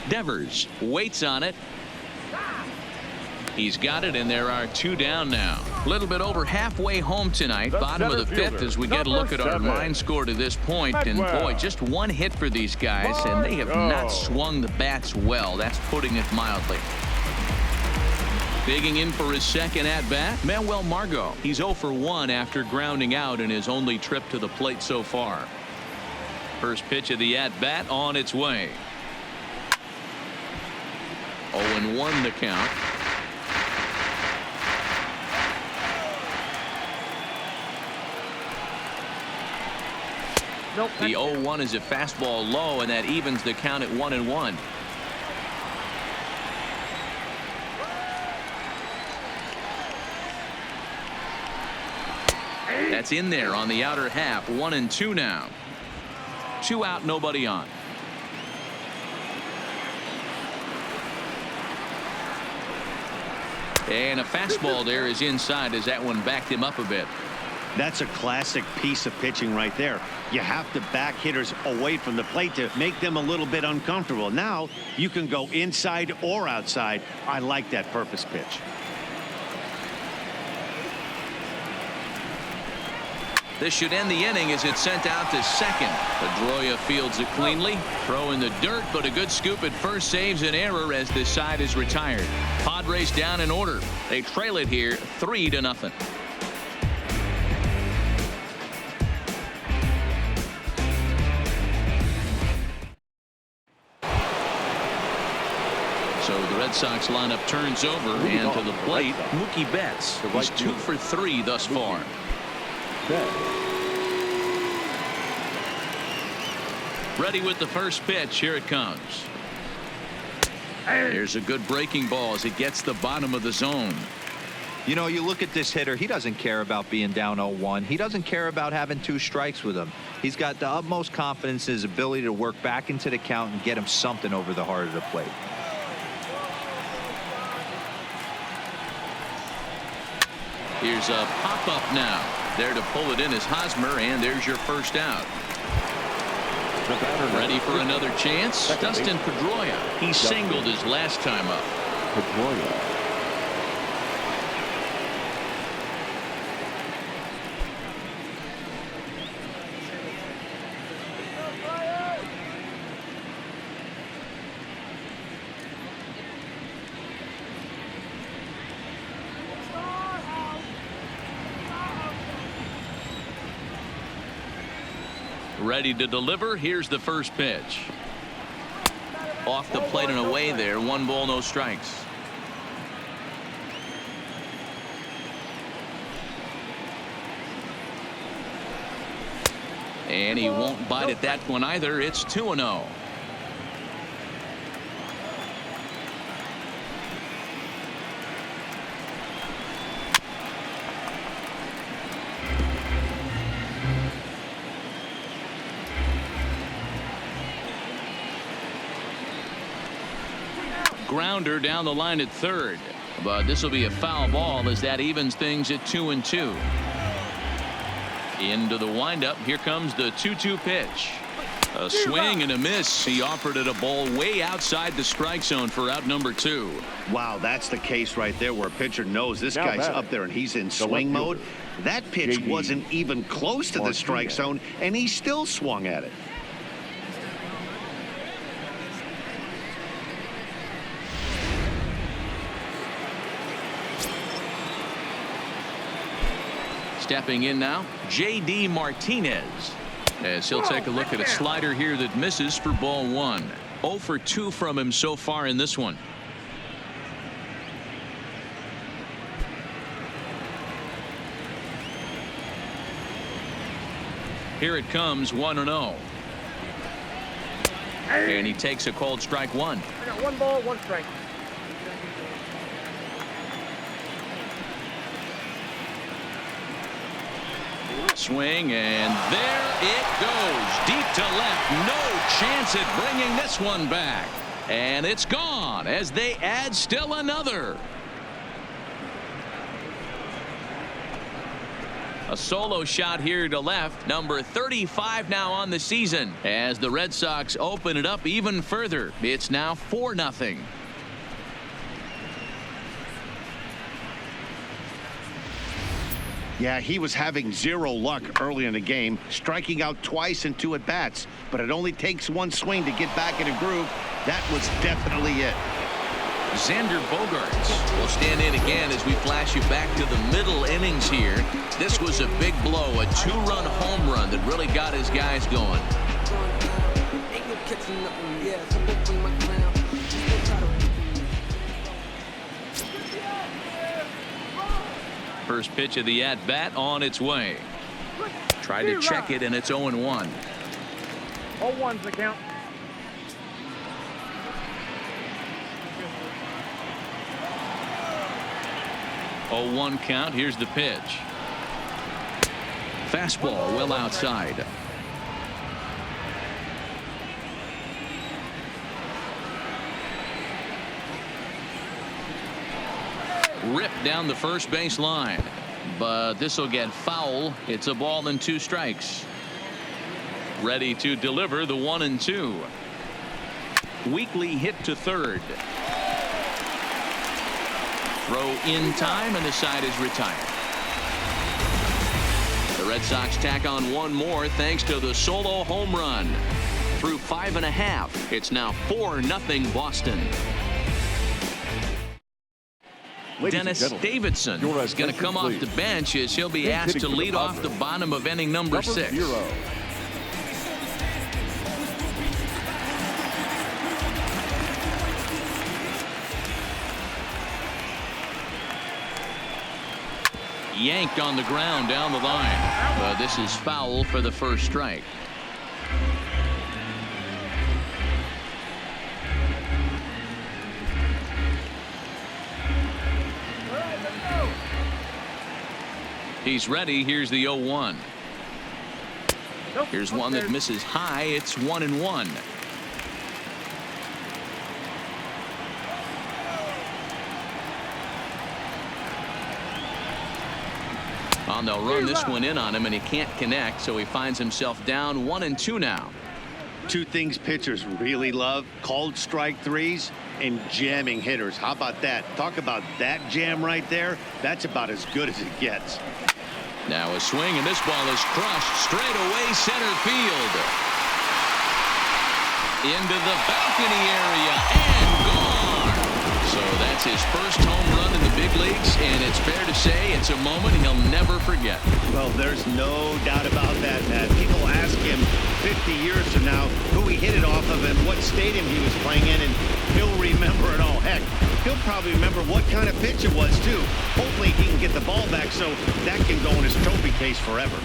Devers waits on it. He's got it, and there are two down now. A little bit over halfway home tonight, bottom of the fifth, as we get a look at our line score to this point. And boy, just one hit for these guys, and they have not swung the bats well. That's putting it mildly. Digging in for his second at-bat, Manuel Margot. He's 0 for 1 after grounding out in his only trip to the plate so far. First pitch of the at-bat on its way. 0-1 the count. Nope. The 0-1 is a fastball low, and that evens the count at 1-1. That's in there on the outer half. 1-2 now. 2 out, nobody on. And a fastball there is inside as that one backed him up a bit. That's a classic piece of pitching right there. You have to back hitters away from the plate to make them a little bit uncomfortable. Now you can go inside or outside. I like that purpose pitch. This should end the inning as it's sent out to second. Pedroia fields it cleanly. Throw in the dirt, but a good scoop at first saves an error as this side is retired. Padres down in order. They trail it here 3-0. So the Red Sox lineup turns over, and to the plate, Mookie Betts. He's 2 for 3 thus far. Ready with the first pitch. Here it comes. Here's a good breaking ball as it gets the bottom of the zone. You know, you look at this hitter, he doesn't care about being down 0-1. He doesn't care about having 2 strikes with him. He's got the utmost confidence in his ability to work back into the count and get him something over the heart of the plate. Here's a pop-up now. There to pull it in is Hosmer, and there's your first out. Ready for another chance? Dustin Pedroia. He singled his last time up. Pedroia. Ready to deliver. Here's the first pitch. Off the plate and away there. 1 ball, no strikes. And he won't bite at that one either. It's 2-0. Grounder down the line at third, but this will be a foul ball as that evens things at 2-2. Into the windup. Here comes the 2-2 pitch. A swing and a miss. He offered it a ball way outside the strike zone for out number 2. Wow, that's the case right there where a pitcher knows this Now guy's batting, up there and he's in the swing left mode. fielder, That pitch J.D. wasn't even close to the strike Martinez. zone, and he still swung at it. Stepping in now, J.D. Martinez. As he'll take a look at a slider here that misses for ball 1. 0 for 2 from him so far in this one. Here it comes, 1-0. And he takes a cold strike 1. I got 1 ball, 1 strike. Swing, and there it goes. Deep to left. No chance at bringing this one back. And it's gone as they add still another. A solo shot here to left. Number 35 now on the season as the Red Sox open it up even further. It's now 4-0. Yeah, he was having zero luck early in the game, striking out twice in 2 at-bats. But it only takes 1 swing to get back in a groove. That was definitely it. Xander Bogaerts will stand in again as we flash you back to the middle innings here. This was a big blow, a 2-run home run that really got his guys going. First pitch of the at-bat on its way. Tried to check it, and it's 0-1. All ones the count. Oh, 1 count. Here's the pitch. Fastball well outside. Ripped down the first base line, but this will get foul. It's a ball and 2 strikes. Ready to deliver the 1-2. Weekly hit to third. Throw in time, and the side is retired. The Red Sox tack on 1 more thanks to the solo home run. Through 5.5, it's now 4-0 Boston. Ladies and Dennis gentlemen, Davidson your is going to come off attention, the please. bench as he'll be Big asked to hitting for the lead off the Padres. bottom of inning number 6. 0. Yanked on the ground down the line, but this is foul for the first strike. He's ready. Here's the 0-1. Here's one that misses high. It's 1-1. Well, they'll run this one in on him, and he can't connect, so he finds himself down 1-2 now. 2 things pitchers really love: called strike 3s and jamming hitters. How about that? Talk about that jam right there. That's about as good as it gets. Now a swing, and this ball is crushed straight away center field. Into the balcony area and gone. So that's his first home run in the big leagues, and it's fair to say it's a moment he'll never forget. Well, there's no doubt about that, Matt. People ask him 50 years from now who he hit it off of and what stadium he was playing in, and he'll remember it all. Heck, he'll probably remember what kind of pitch it was, too. Hopefully he can get the ball back so that can go in his trophy case forever.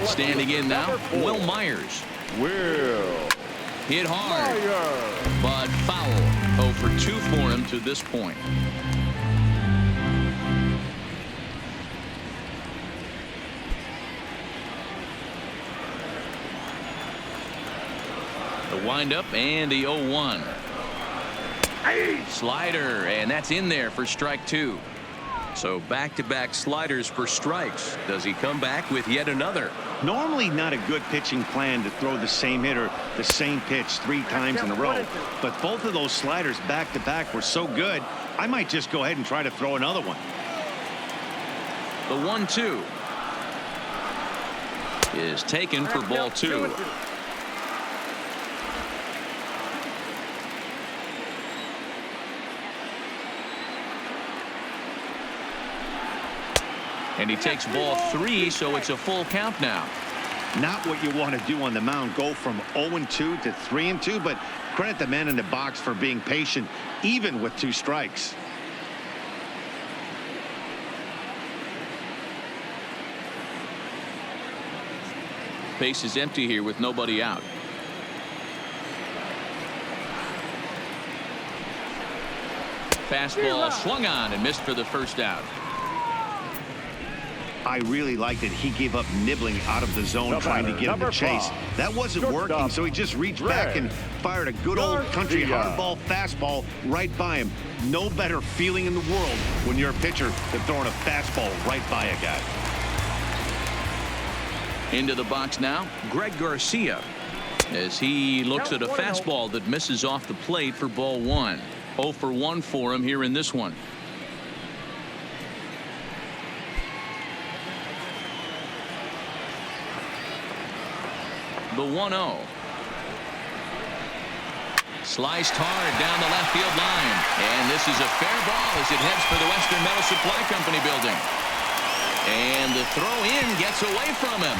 Standing in now, Number 4. Will Myers. Will Hit hard, Myers. but foul. 0 for 2 for him to this point. The windup and the 0-1. Slider, and that's in there for strike 2. So back-to-back sliders for strikes. Does he come back with yet another? Normally not a good pitching plan to throw the same hitter the same pitch 3 times in a row, but both of those sliders back-to-back were so good, I might just go ahead and try to throw another one. The 1-2 is taken for ball 2. And he takes ball 3, so it's a full count now. Not what you want to do on the mound, go from 0-2 to 3-2, but credit the man in the box for being patient, even with 2 strikes. Base is empty here with nobody out. Fastball swung on and missed for the first out. I really liked it. He gave up nibbling out of the zone, trying to get him to chase. That wasn't working, so he just reached back and fired a good old country hardball fastball right by him. No better feeling in the world when you're a pitcher than throwing a fastball right by a guy. Into the box now, Greg Garcia, as he looks at a fastball that misses off the plate for ball 1. 0 for 1 for him here in this one. The 1-0. Sliced hard down the left field line. And this is a fair ball as it heads for the Western Metal Supply Company building. And the throw in gets away from him.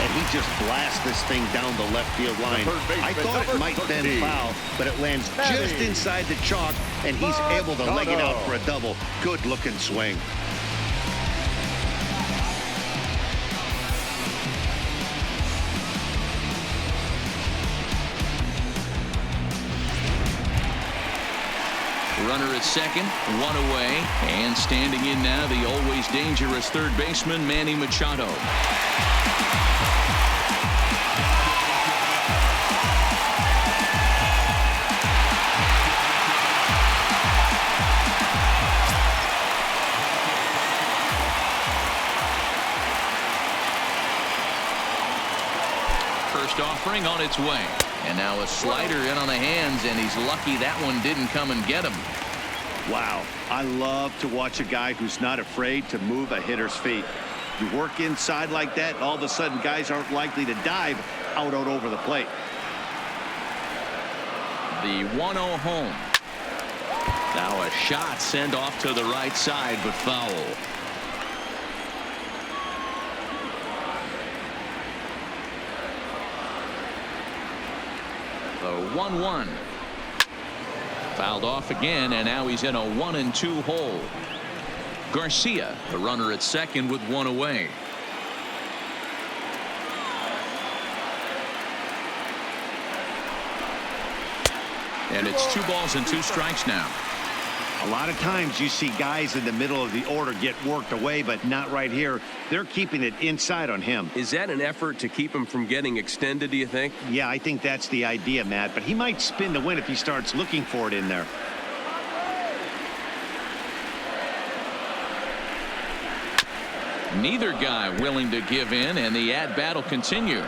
And he just blasts this thing down the left field line. I thought it might have been foul, but it lands just inside the chalk, and he's able to leg it out for a double. Good looking swing. Runner at second, 1 away, and standing in now the always dangerous third baseman Manny Machado. First offering on its way. And now a slider in on the hands, and he's lucky that one didn't come and get him. Wow, I love to watch a guy who's not afraid to move a hitter's feet. You work inside like that, all of a sudden guys aren't likely to dive out over the plate. The 1-0 home. Now a shot sent off to the right side, but foul. The 1-1. Fouled off again, and now he's in a 1-2 hole. Garcia, the runner at second with 1 away. And it's 2 balls and 2 strikes now. A lot of times you see guys in the middle of the order get worked away, but not right here. They're keeping it inside on him. Is that an effort to keep him from getting extended, do you think? Yeah, I think that's the idea, Matt, but he might spin to win if he starts looking for it in there. Neither guy willing to give in, and the at-bat will continue.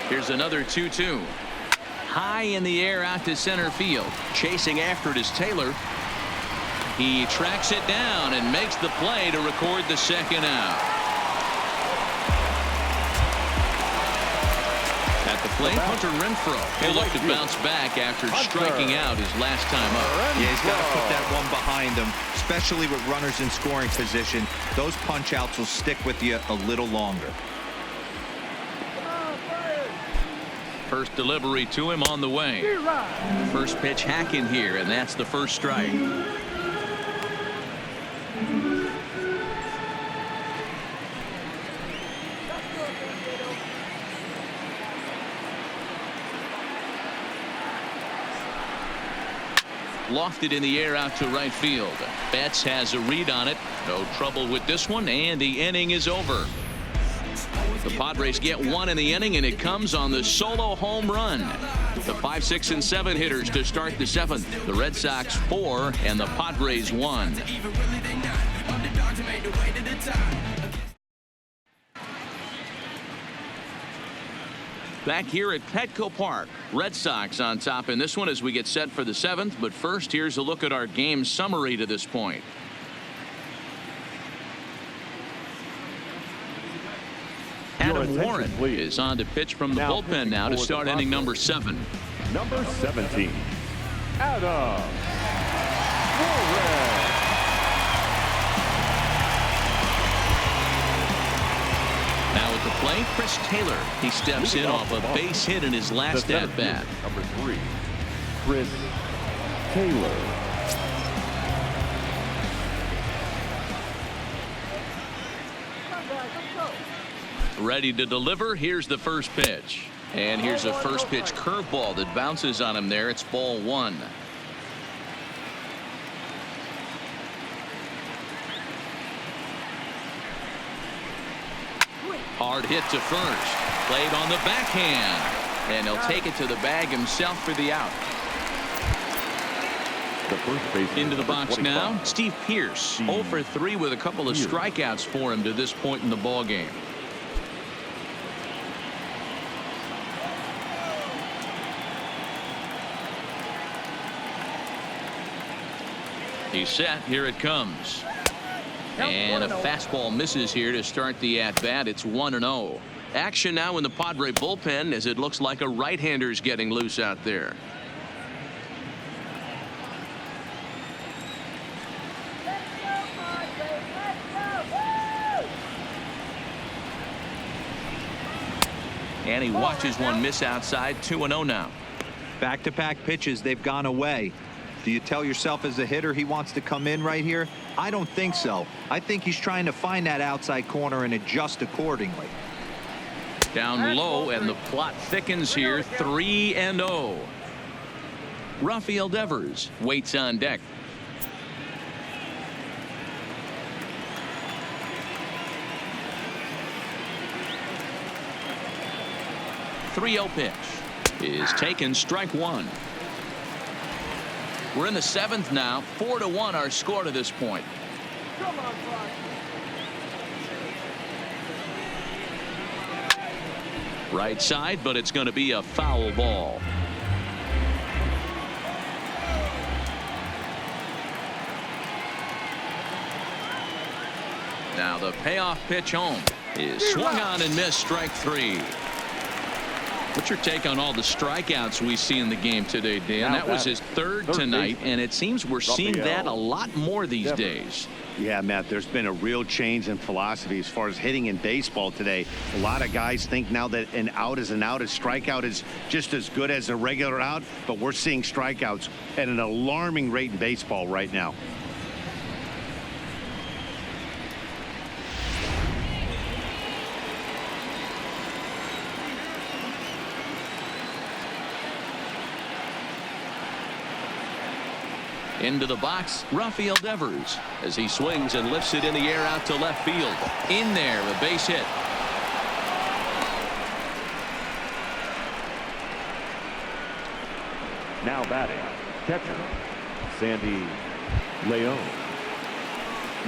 Here's another 2-2. High in the air out to center field. Chasing after it is Taylor. He tracks it down and makes the play to record the second out. At the plate, Hunter Renfroe will look to bounce back after striking out his last time up. Yeah, he's got to put that one behind him, especially with runners in scoring position. Those punch outs will stick with you a little longer. First delivery to him on the way. First pitch hacking here, and that's the first strike. Lofted in the air out to right field. Betts has a read on it. No trouble with this one, and the inning is over. The Padres get one in the inning, and it comes on the solo home run. The 5, 6, and 7 hitters to start the 7th. The Red Sox 4 and the Padres 1. Back here at Petco Park, Red Sox on top in this one as we get set for the 7th. But first, here's a look at our game summary to this point. Adam Warren is on to pitch from the bullpen now to start inning number 7. Number 17, Adam Warren. Now at the plate, Chris Taylor. He steps in off a base hit in his last at bat. Number 3, Chris Taylor. Ready to deliver. Here's the first pitch. And here's a first pitch curveball that bounces on him there. It's ball 1. Hard hit to first. Played on the backhand. And he'll take it to the bag himself for the out. The first baseman, Into the box 25. now, Steve Pearce. 0 for 3 with a couple of strikeouts for him to this point in the ball game. He's set. Here it comes. And a fastball misses here to start the at-bat. It's 1-0. Action now in the Padre bullpen as it looks like a right-hander's getting loose out there. And he watches one miss outside. 2-0 now. Back-to-back pitches, they've gone away. Do you tell yourself as a hitter he wants to come in right here? I don't think so. I think he's trying to find that outside corner and adjust accordingly. Down low, and the plot thickens here. 3-0. Rafael Devers waits on deck. .30 pitch is taken. Strike 1. We're in the 7th now. 4-1 our score to this point. Come on, Clark. Right side, but it's going to be a foul ball. Now the payoff pitch home is swung on and missed. Strike 3. What's your take on all the strikeouts we see in the game today, Dan? That was his third tonight, and it seems we're seeing that a lot more these days. Yeah, Matt, there's been a real change in philosophy as far as hitting in baseball today. A lot of guys think now that an out is an out. A strikeout is just as good as a regular out, but we're seeing strikeouts at an alarming rate in baseball right now. Into the box, Rafael Devers as he swings and lifts it in the air out to left field. In there, a base hit. Now batting, catcher, Sandy Leon.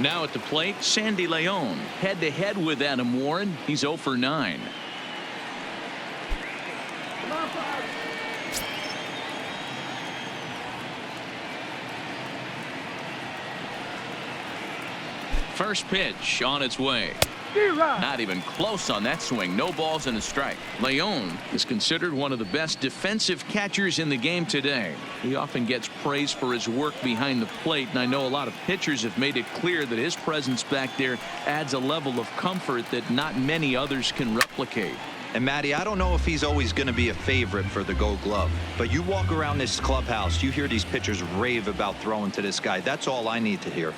Now at the plate, Sandy Leon. Head-to-head with Adam Warren. He's 0 for 9. First pitch on its way. Not even close on that swing. No balls and a strike. Leon is considered one of the best defensive catchers in the game today. He often gets praise for his work behind the plate, and I know a lot of pitchers have made it clear that his presence back there adds a level of comfort that not many others can replicate. And Matty, I don't know if he's always going to be a favorite for the Gold Glove, but you walk around this clubhouse, you hear these pitchers rave about throwing to this guy. That's all I need to hear.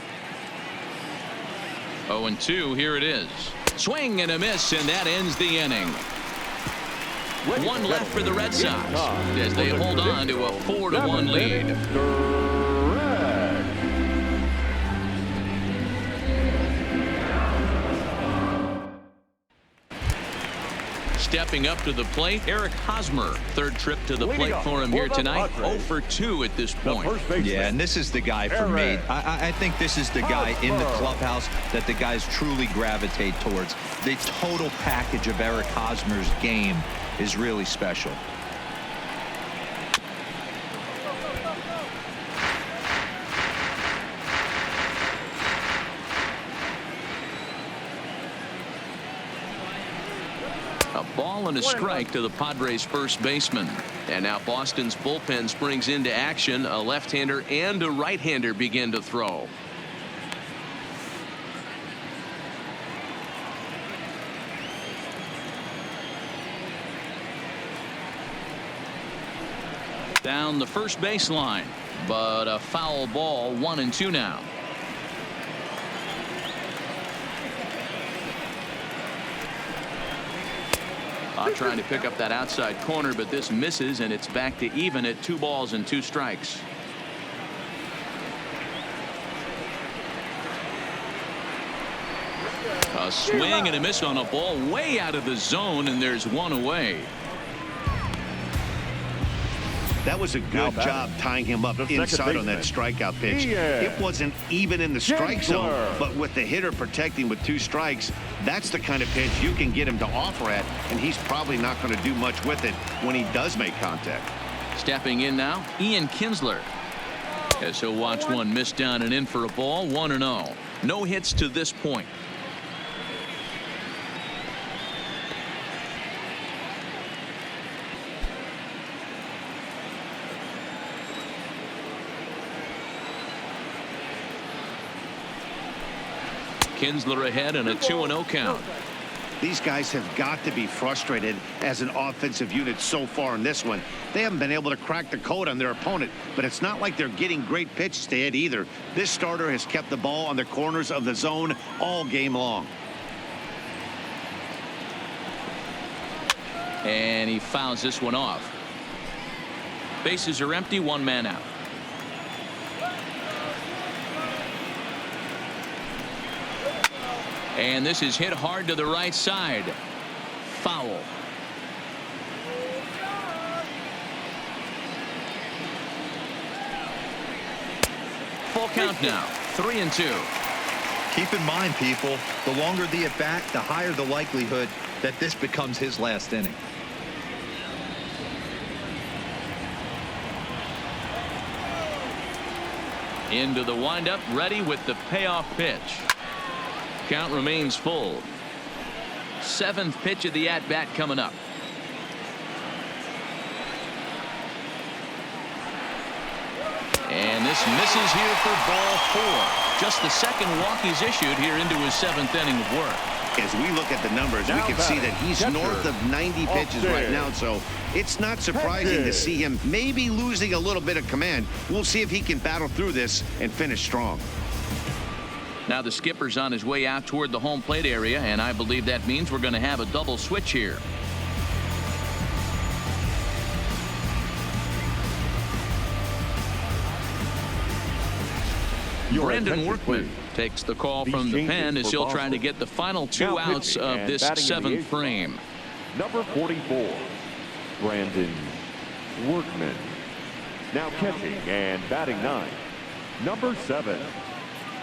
0-2, here it is. Swing and a miss, and that ends the inning. One left for the Red Sox as they hold on to a 4-1 lead. Stepping up to the plate, Eric Hosmer. Third trip to the plate for him here tonight. 0 for 2 at this point. Yeah, and this is the guy for me. I think this is the guy in the clubhouse that the guys truly gravitate towards. The total package of Eric Hosmer's game is really special. A ball and a strike to the Padres' first baseman. And now Boston's bullpen springs into action. A left-hander and a right-hander begin to throw. Down the first baseline, but a foul ball. 1-2 now. Trying to pick up that outside corner, but this misses, and it's back to even at 2 balls and 2 strikes. A swing and a miss on a ball way out of the zone, and there's one away. That was a good job tying him up inside on that strikeout pitch. It wasn't even in the strike zone, but with the hitter protecting with 2 strikes, that's the kind of pitch you can get him to offer at, and he's probably not going to do much with it when he does make contact. Stepping in now, Ian Kinsler. As he'll watch one miss down and in for a ball. 1-0. No hits to this point. Kinsler ahead and a 2-0 count. These guys have got to be frustrated as an offensive unit so far in this one. They haven't been able to crack the code on their opponent, but it's not like they're getting great pitches to hit either. This starter has kept the ball on the corners of the zone all game long. And he fouls this one off. Bases are empty, 1 man out. And this is hit hard to the right side. Foul. Full count now. 3-2. Keep in mind, people, the longer the at bat, the higher the likelihood that this becomes his last inning. Into the windup, ready with the payoff pitch. Count remains full. 7th pitch of the at-bat coming up. And this misses here for ball 4. Just the second walk he's issued here into his 7th inning of work. As we look at the numbers, we can see that he's north of 90 pitches right now, so it's not surprising to see him maybe losing a little bit of command. We'll see if he can battle through this and finish strong. Now the skipper's on his way out toward the home plate area, and I believe that means we're going to have a double switch here. Brandon Workman takes the call from the pen as he'll try to get the final 2 outs of this 7th frame. Number 44, Brandon Workman. Now catching and batting 9th, number 7,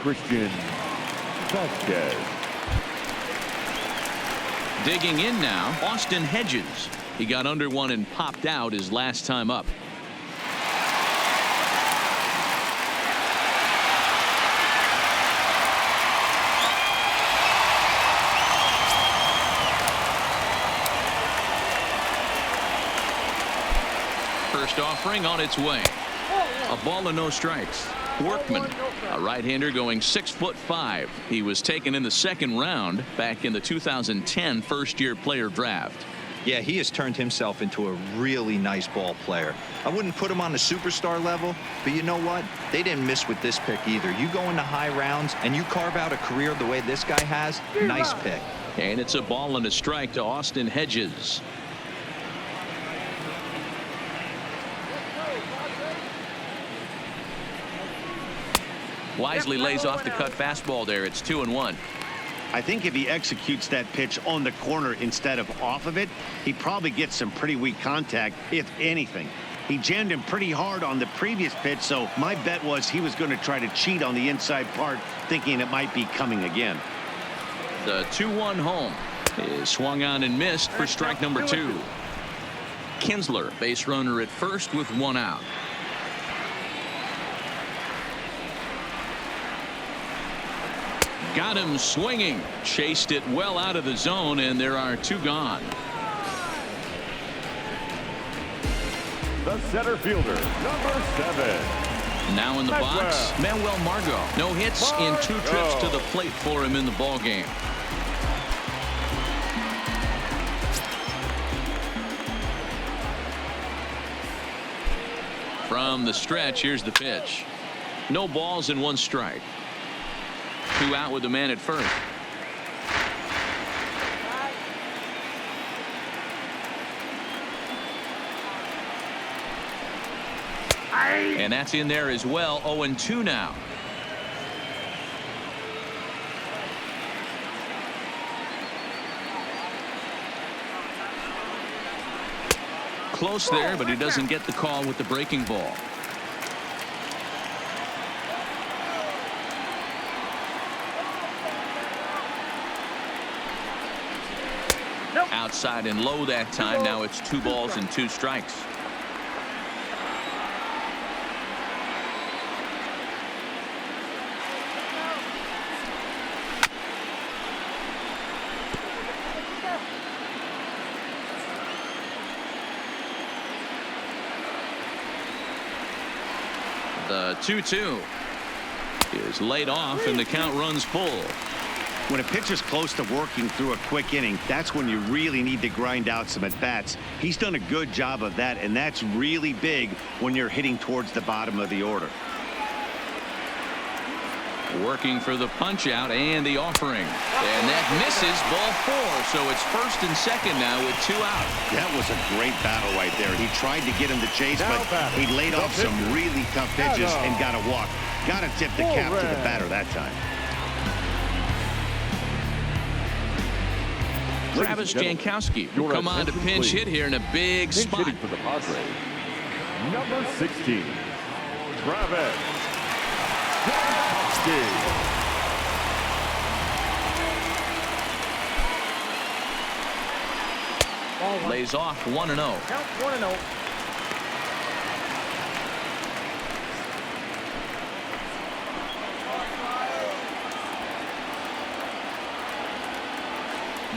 Christian Vasquez. Digging in now, Austin Hedges. He got under one and popped out his last time up. First offering on its way. A ball and no strikes. Workman, a right-hander going 6'5". He was taken in the 2nd round back in the 2010 first-year player draft. Yeah, he has turned himself into a really nice ball player. I wouldn't put him on the superstar level, but you know what? They didn't miss with this pick either. You go into high rounds and you carve out a career the way this guy has, nice pick. And it's a ball and a strike to Austin Hedges. Wisely lays off the cut fastball there. It's 2-1. I think if he executes that pitch on the corner instead of off of it, he probably gets some pretty weak contact, if anything. He jammed him pretty hard on the previous pitch, so my bet was he was going to try to cheat on the inside part, thinking it might be coming again. The 2-1 home is swung on and missed for strike number 2. Kinsler, base runner at first with 1 out. Got him swinging, chased it well out of the zone, and there are 2 gone. The center fielder, number 7. Now in the box, Manuel Margot. No hits in 2 trips to the plate for him in the ball game. From the stretch, here's the pitch. No balls and 1 strike. 2 out with the man at first. And that's in there as well. 0-2 now. Close there, but he doesn't get the call with the breaking ball. Outside and low that time. Now it's 2 balls and 2 strikes. The 2-2 is laid off and the count runs full. When a pitcher's close to working through a quick inning, that's when you really need to grind out some at-bats. He's done a good job of that, and that's really big when you're hitting towards the bottom of the order. Working for the punch-out and the offering. And that misses, ball 4. So it's first and second now with 2 out. That was a great battle right there. He tried to get him to chase, but he laid off some really tough pitches and got a walk. Got to tip the cap to the batter that time. Travis Jankowski will come on to pinch hit here in a big spot. Hitting for the Padres, number 16, Travis Jankowski. Lays off 1-0. Count 1-0.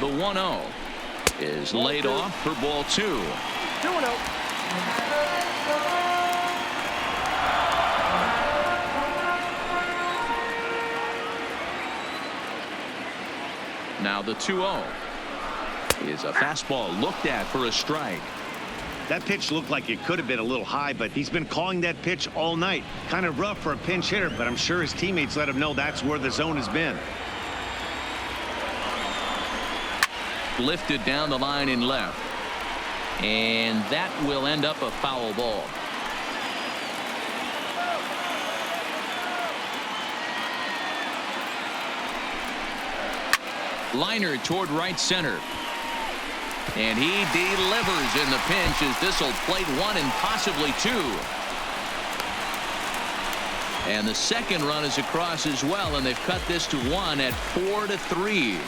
The 1-0 is laid off for ball 2. 2-0. Now the 2-0 is a fastball looked at for a strike. That pitch looked like it could have been a little high, but he's been calling that pitch all night. Kind of rough for a pinch hitter, but I'm sure his teammates let him know that's where the zone has been. Lifted down the line in left, and that will end up a foul ball. Liner toward right center, and he delivers in the pinch as this will plate 1 and possibly 2. And the second run is across as well, and they've cut this to 1 at 4-3.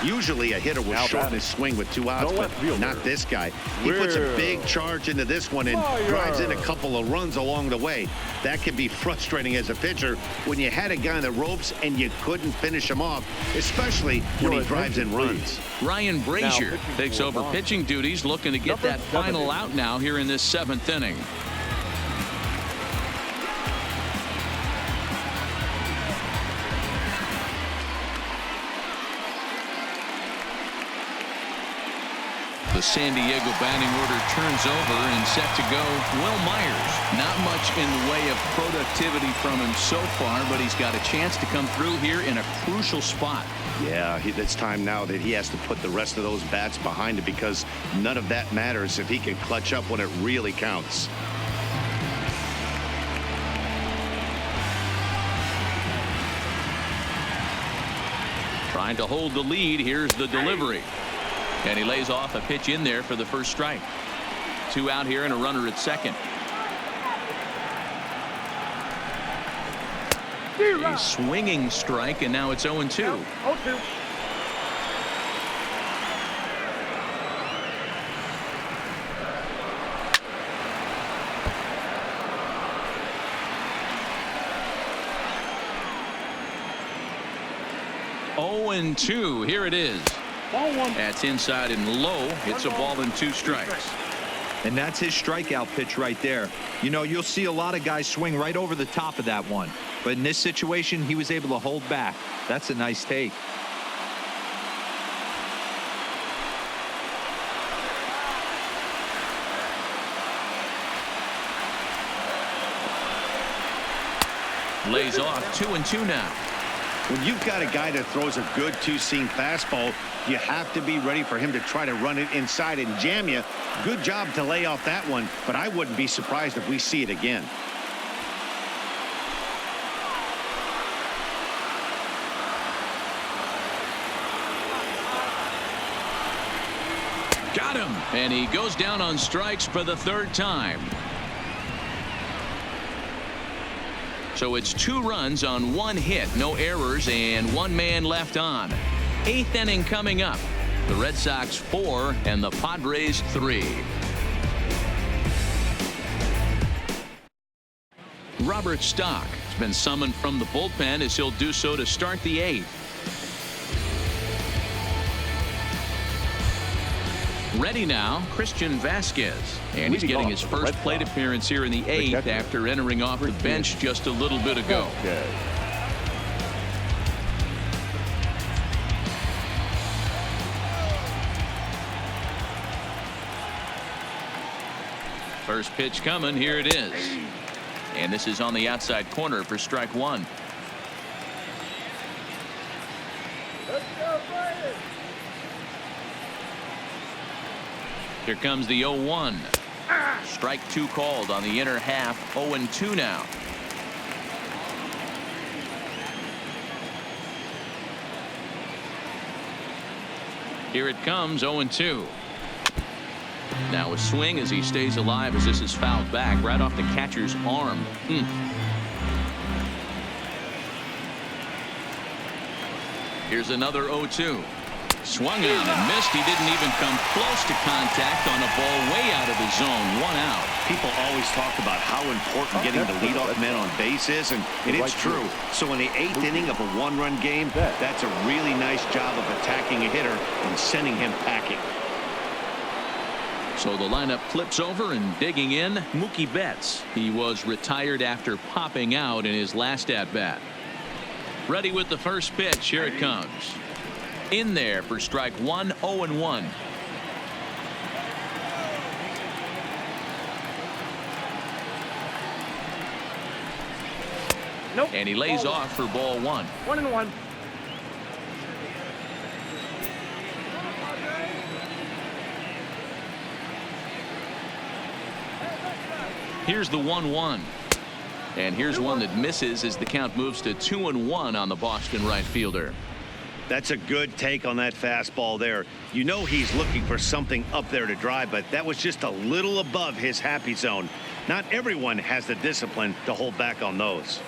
Usually a hitter will shorten his swing with 2 outs, but not this guy. He puts a big charge into this one and drives in a couple of runs along the way. That can be frustrating as a pitcher when you had a guy on the ropes and you couldn't finish him off, especially when he drives in runs. Ryan Brazier takes over pitching duties, looking to get that final out now here in this 7th inning. The The San Diego batting order turns over and set to go Will Myers. Not much in the way of productivity from him so far, but he's got a chance to come through here in a crucial spot. Yeah, it's time now that he has to put the rest of those bats behind it, because none of that matters if he can clutch up when it really counts. Trying to hold the lead. Here's the delivery. And he lays off a pitch in there for the first strike. 2 out here and a runner at second. A swinging strike, and now it's 0-2. 0-2. And 2. Here it is. Ball 1. That's inside and low. It's a ball and 2 strikes. And that's his strikeout pitch right there. You know, you'll see a lot of guys swing right over the top of that one. But in this situation, he was able to hold back. That's a nice take. Lays off 2-2 now. When you've got a guy that throws a good two-seam fastball, you have to be ready for him to try to run it inside and jam you. Good job to lay off that one, but I wouldn't be surprised if we see it again. Got him. And he goes down on strikes for the 3rd time. So it's 2 runs on 1 hit, no errors, and 1 man left on. 8th inning coming up. The Red Sox 4 and the Padres 3. Robert Stock has been summoned from the bullpen as he'll do so to start the 8th. Ready now, Christian Vasquez. And he's getting his first plate appearance here in the 8th after entering off the bench just a little bit ago. First pitch coming. Here it is. And this is on the outside corner for strike 1. Here comes the 0-1. Strike 2 called on the inner half. 0-2 now. Here it comes. 0-2. Now a swing as he stays alive as this is fouled back right off the catcher's arm. Here's another 0-2. Swung on and missed. He didn't even come close to contact on a ball way out of the zone. 1 out. People always talk about how important getting the leadoff man on base is, and it's true. So in the 8th inning of a 1-run game, that's a really nice job of attacking a hitter and sending him packing. So the lineup flips over, and digging in, Mookie Betts. He was retired after popping out in his last at-bat. Ready with the first pitch. Here it comes. In there for strike 1. 0-1. Nope. And he lays off for ball 1. 1-1. Here's the 1-1. And here's one that misses as the count moves to 2-1 on the Boston right fielder. That's a good take on that fastball there. You know he's looking for something up there to drive, but that was just a little above his happy zone. Not everyone has the discipline to hold back on those.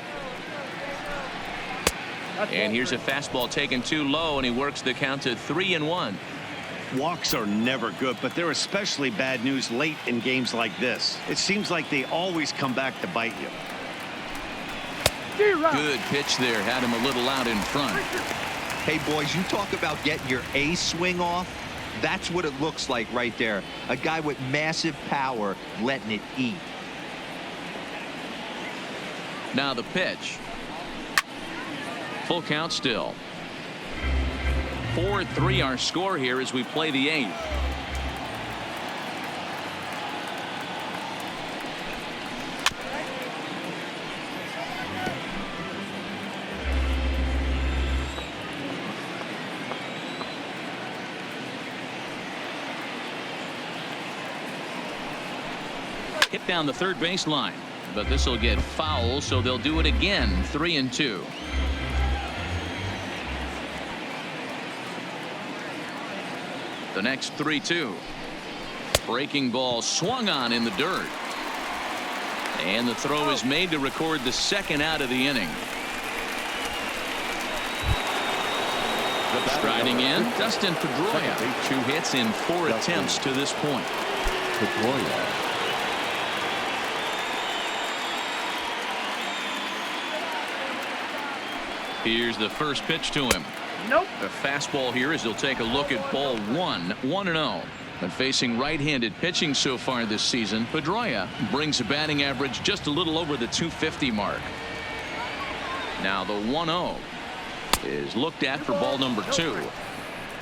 And here's a fastball taken too low, and he works the count to 3-1. Walks are never good, but they're especially bad news late in games like this. It seems like they always come back to bite you. Good pitch there. Had him a little out in front. Hey, boys, you talk about getting your A swing off. That's what it looks like right there. A guy with massive power letting it eat. Now the pitch. Full count still. 4-3 our score here as we play the 8th. Hit down the third baseline, but this will get foul, so they'll do it again. 3-2. The next 3-2. Breaking ball swung on in the dirt. And the throw is made to record the second out of the inning. Striding in, Dustin Pedroia. 2 hits in 4 attempts to this point. Pedroia. Here's the first pitch to him. Nope. The fastball here as he'll take a look at ball 1. 1-0. And facing right-handed pitching so far this season, Pedroia brings a batting average just a little over the 250 mark. Now the 1-0 is looked at for ball number 2.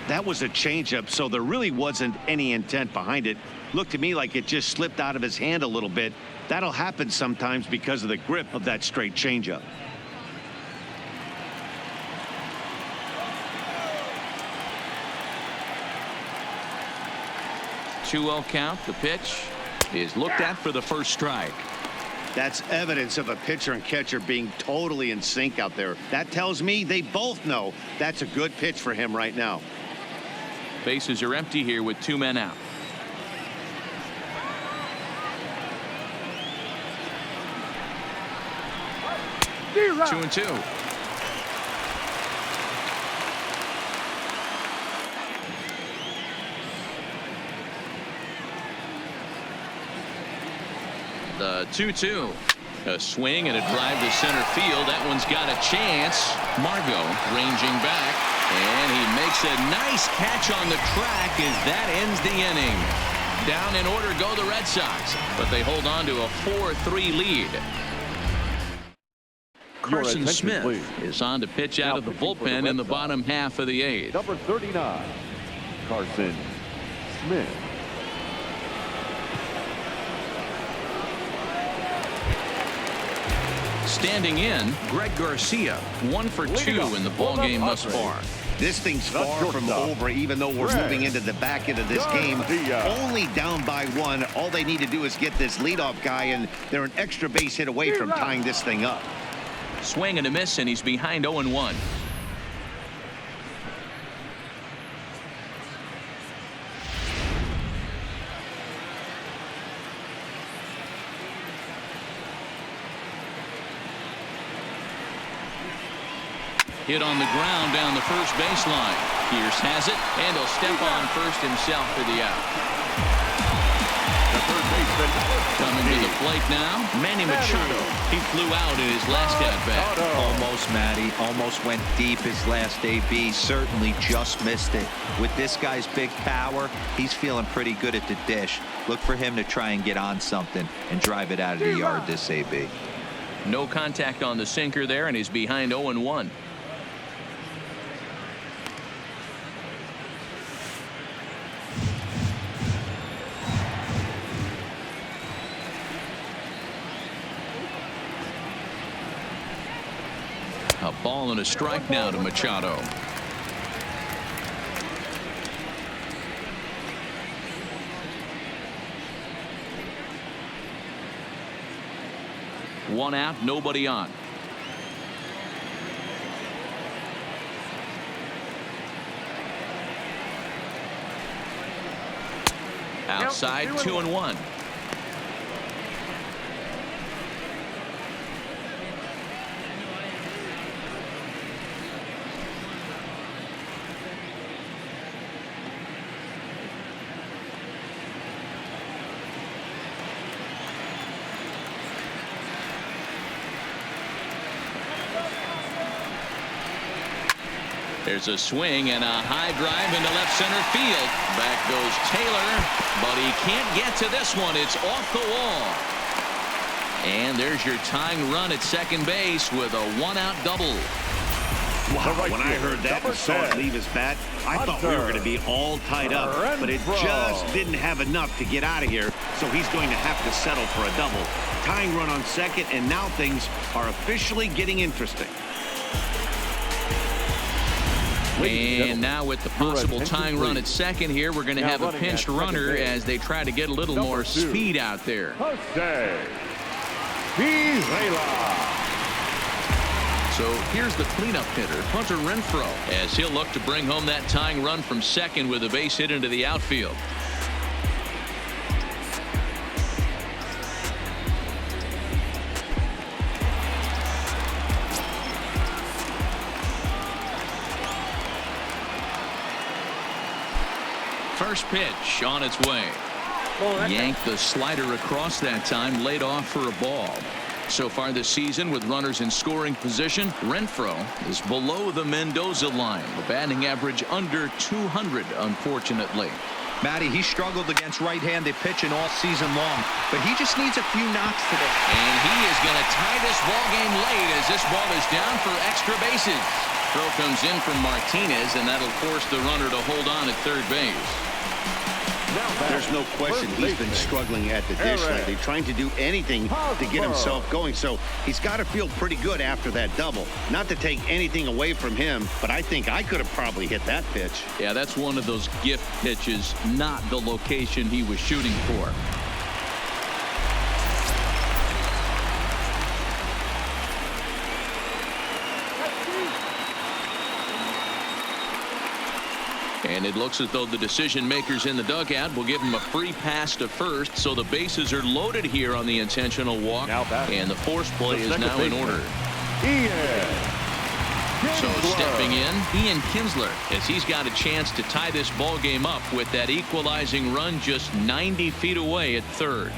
That was a changeup, so there really wasn't any intent behind it. Looked to me like it just slipped out of his hand a little bit. That'll happen sometimes because of the grip of that straight changeup. 2-0 count. The pitch is looked at for the first strike. That's evidence of a pitcher and catcher being totally in sync out there. That tells me they both know that's a good pitch for him right now. Bases are empty here with 2 men out. D-Rock. 2-2. The 2-2. A swing and a drive to center field. That one's got a chance. Margot ranging back, and he makes a nice catch on the track as that ends the inning. Down in order go the Red Sox, but they hold on to a 4-3 lead. Carson Smith is on to pitch out of the bullpen in the bottom half of the 8th. Number 39, Carson Smith. Standing in, Greg Garcia, 1 for 2 in the ballgame thus far. This thing's far from over, even though we're moving into the back end of this game. Only down by 1. All they need to do is get this leadoff guy, and they're an extra base hit away from tying this thing up. Swing and a miss, and he's behind 0-1. Hit on the ground down the first baseline. Pierce has it, and he'll step on first himself for the out. The third baseman Coming to the plate now, Manny Machado. He flew out in his last at-bat. Almost, Matty. Almost went deep his last AB. Certainly just missed it. With this guy's big power, he's feeling pretty good at the dish. Look for him to try and get on something and drive it out of the yard this AB. No contact on the sinker there, and he's behind 0-1. A ball and a strike now to Machado. One out, nobody on. Outside, 2-1. There's a swing and a high drive into left center field. Back goes Taylor, but he can't get to this one. It's off the wall. And there's your tying run at second base with a 1-out double. Wow, when I heard that and saw it leave his bat, I thought we were going to be all tied up, but it just didn't have enough to get out of here, so he's going to have to settle for a double. Tying run on second, and now things are officially getting interesting. And now with the possible tying run at second here, we're going to have a pinched runner as they try to get a little more speed out there. So here's the cleanup hitter, Hunter Renfroe, as he'll look to bring home that tying run from second with a base hit into the outfield. First pitch on its way. Yanked the slider across that time, laid off for a ball. So far this season, with runners in scoring position, Renfroe is below the Mendoza line. The batting average under 200, unfortunately. Matty, he struggled against right-handed pitching all season long, but he just needs a few knocks today. And he is going to tie this ball game late as this ball is down for extra bases. Throw comes in from Martinez, and that'll force the runner to hold on at third base. There's no question he's been struggling at the dish lately, trying to do anything to get himself going. So he's got to feel pretty good after that double. Not to take anything away from him, but I think I could have probably hit that pitch. Yeah, that's one of those gift pitches, not the location he was shooting for. And it looks as though the decision makers in the dugout will give him a free pass to first, so the bases are loaded here on the intentional walk, and the force play is now in order. So stepping in, Ian Kinsler, as he's got a chance to tie this ball game up with that equalizing run just 90 feet away at third.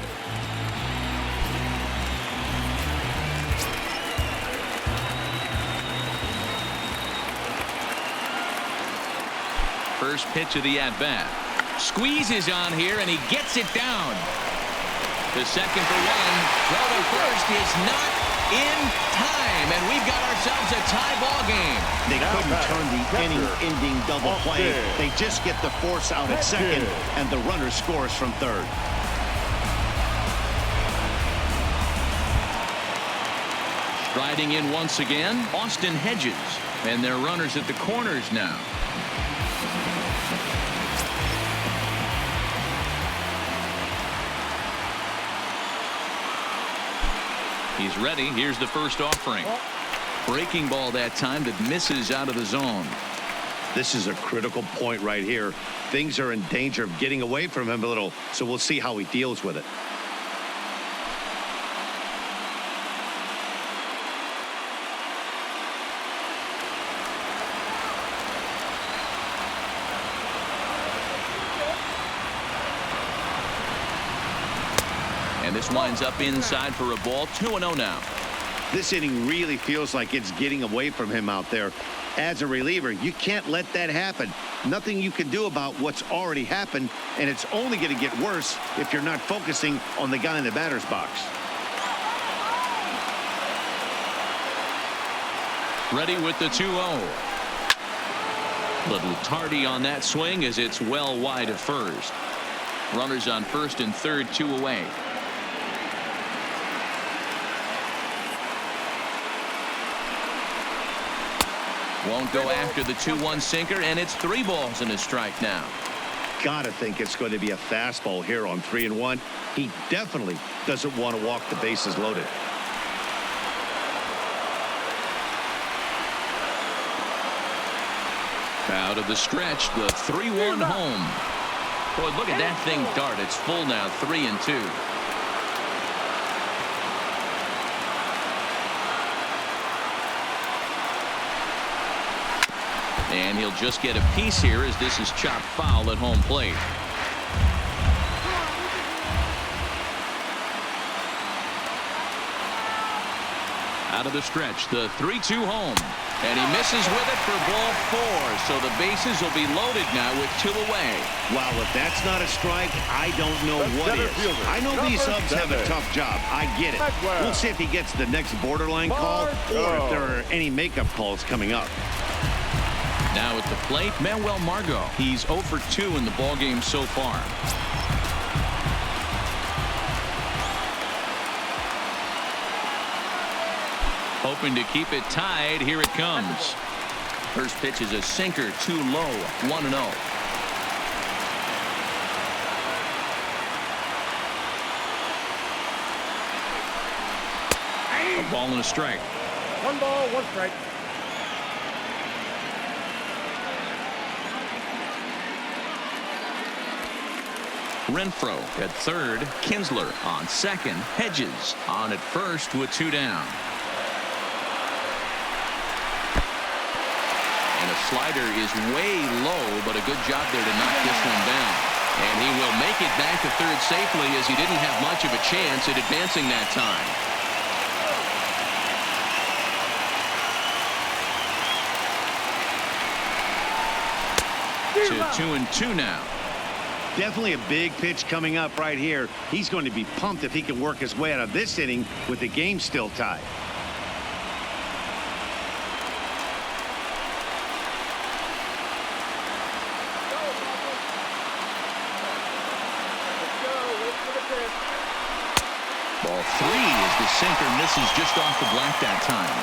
First pitch of the at-bat. Squeezes on here, and he gets it down. The second for one. Throw to first is not in time, and we've got ourselves a tie ball game. They couldn't turn the inning-ending double play. They just get the force out at second, and the runner scores from third. Striding in once again, Austin Hedges, and their runners at the corners now. He's ready. Here's the first offering. Breaking ball that time that misses out of the zone. This is a critical point right here. Things are in danger of getting away from him a little, so we'll see how he deals with it. And this winds up inside for a ball. 2-0 now. This inning really feels like it's getting away from him out there. As a reliever, you can't let that happen. Nothing you can do about what's already happened, and it's only going to get worse if you're not focusing on the guy in the batter's box. Ready with the 2-0. Little tardy on that swing as it's well wide of first. Runners on first and third, 2 away. Won't go after the 2-1 sinker, and it's 3 balls and a strike now. Gotta think it's going to be a fastball here on 3-1. He definitely doesn't want to walk the bases loaded. Out of the stretch, the 3-1 home. Boy, look at that thing dart. It's full now, 3-2. And he'll just get a piece here as this is chopped foul at home plate. Out of the stretch, the 3-2 home. And he misses with it for ball 4. So the bases will be loaded now with 2 away. Wow, if that's not a strike, I don't know what is. I know these subs have a tough job. I get it. We'll see if he gets the next borderline call or if there are any makeup calls coming up. Now at the plate, Manuel Margot. He's 0 for 2 in the ballgame so far. Hoping to keep it tied. Here it comes. First pitch is a sinker, too low, 1-0. A ball and a strike. 1 ball, 1 strike. Renfroe at third, Kinsler on second, Hedges on at first with 2 down. And a slider is way low, but a good job there to knock this one down. And he will make it back to third safely, as he didn't have much of a chance at advancing that time. To 2-2 now. Definitely a big pitch coming up right here. He's going to be pumped if he can work his way out of this inning with the game still tied. Ball 3 is the sinker, misses just off the black that time.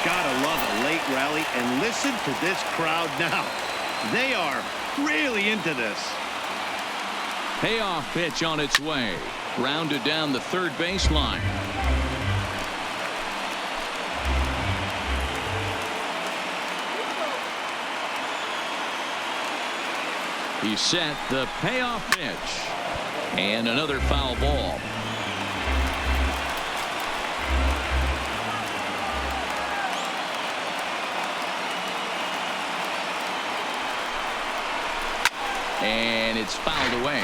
Gotta love a late rally, and listen to this crowd now. They are really into this. Payoff pitch on its way. Rounded down the third baseline. He set the payoff pitch. And another foul ball. And it's fouled away.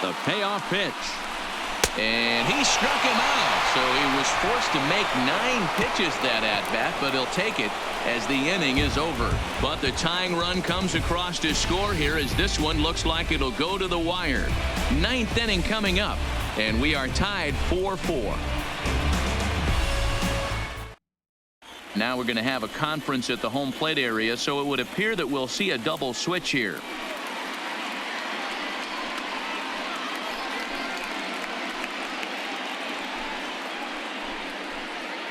The payoff pitch. And he struck him out. So he was forced to make 9 pitches that at-bat, but he'll take it as the inning is over. But the tying run comes across to score here, as this one looks like it'll go to the wire. 9th inning coming up, and we are tied 4-4. Now we're going to have a conference at the home plate area, so it would appear that we'll see a double switch here.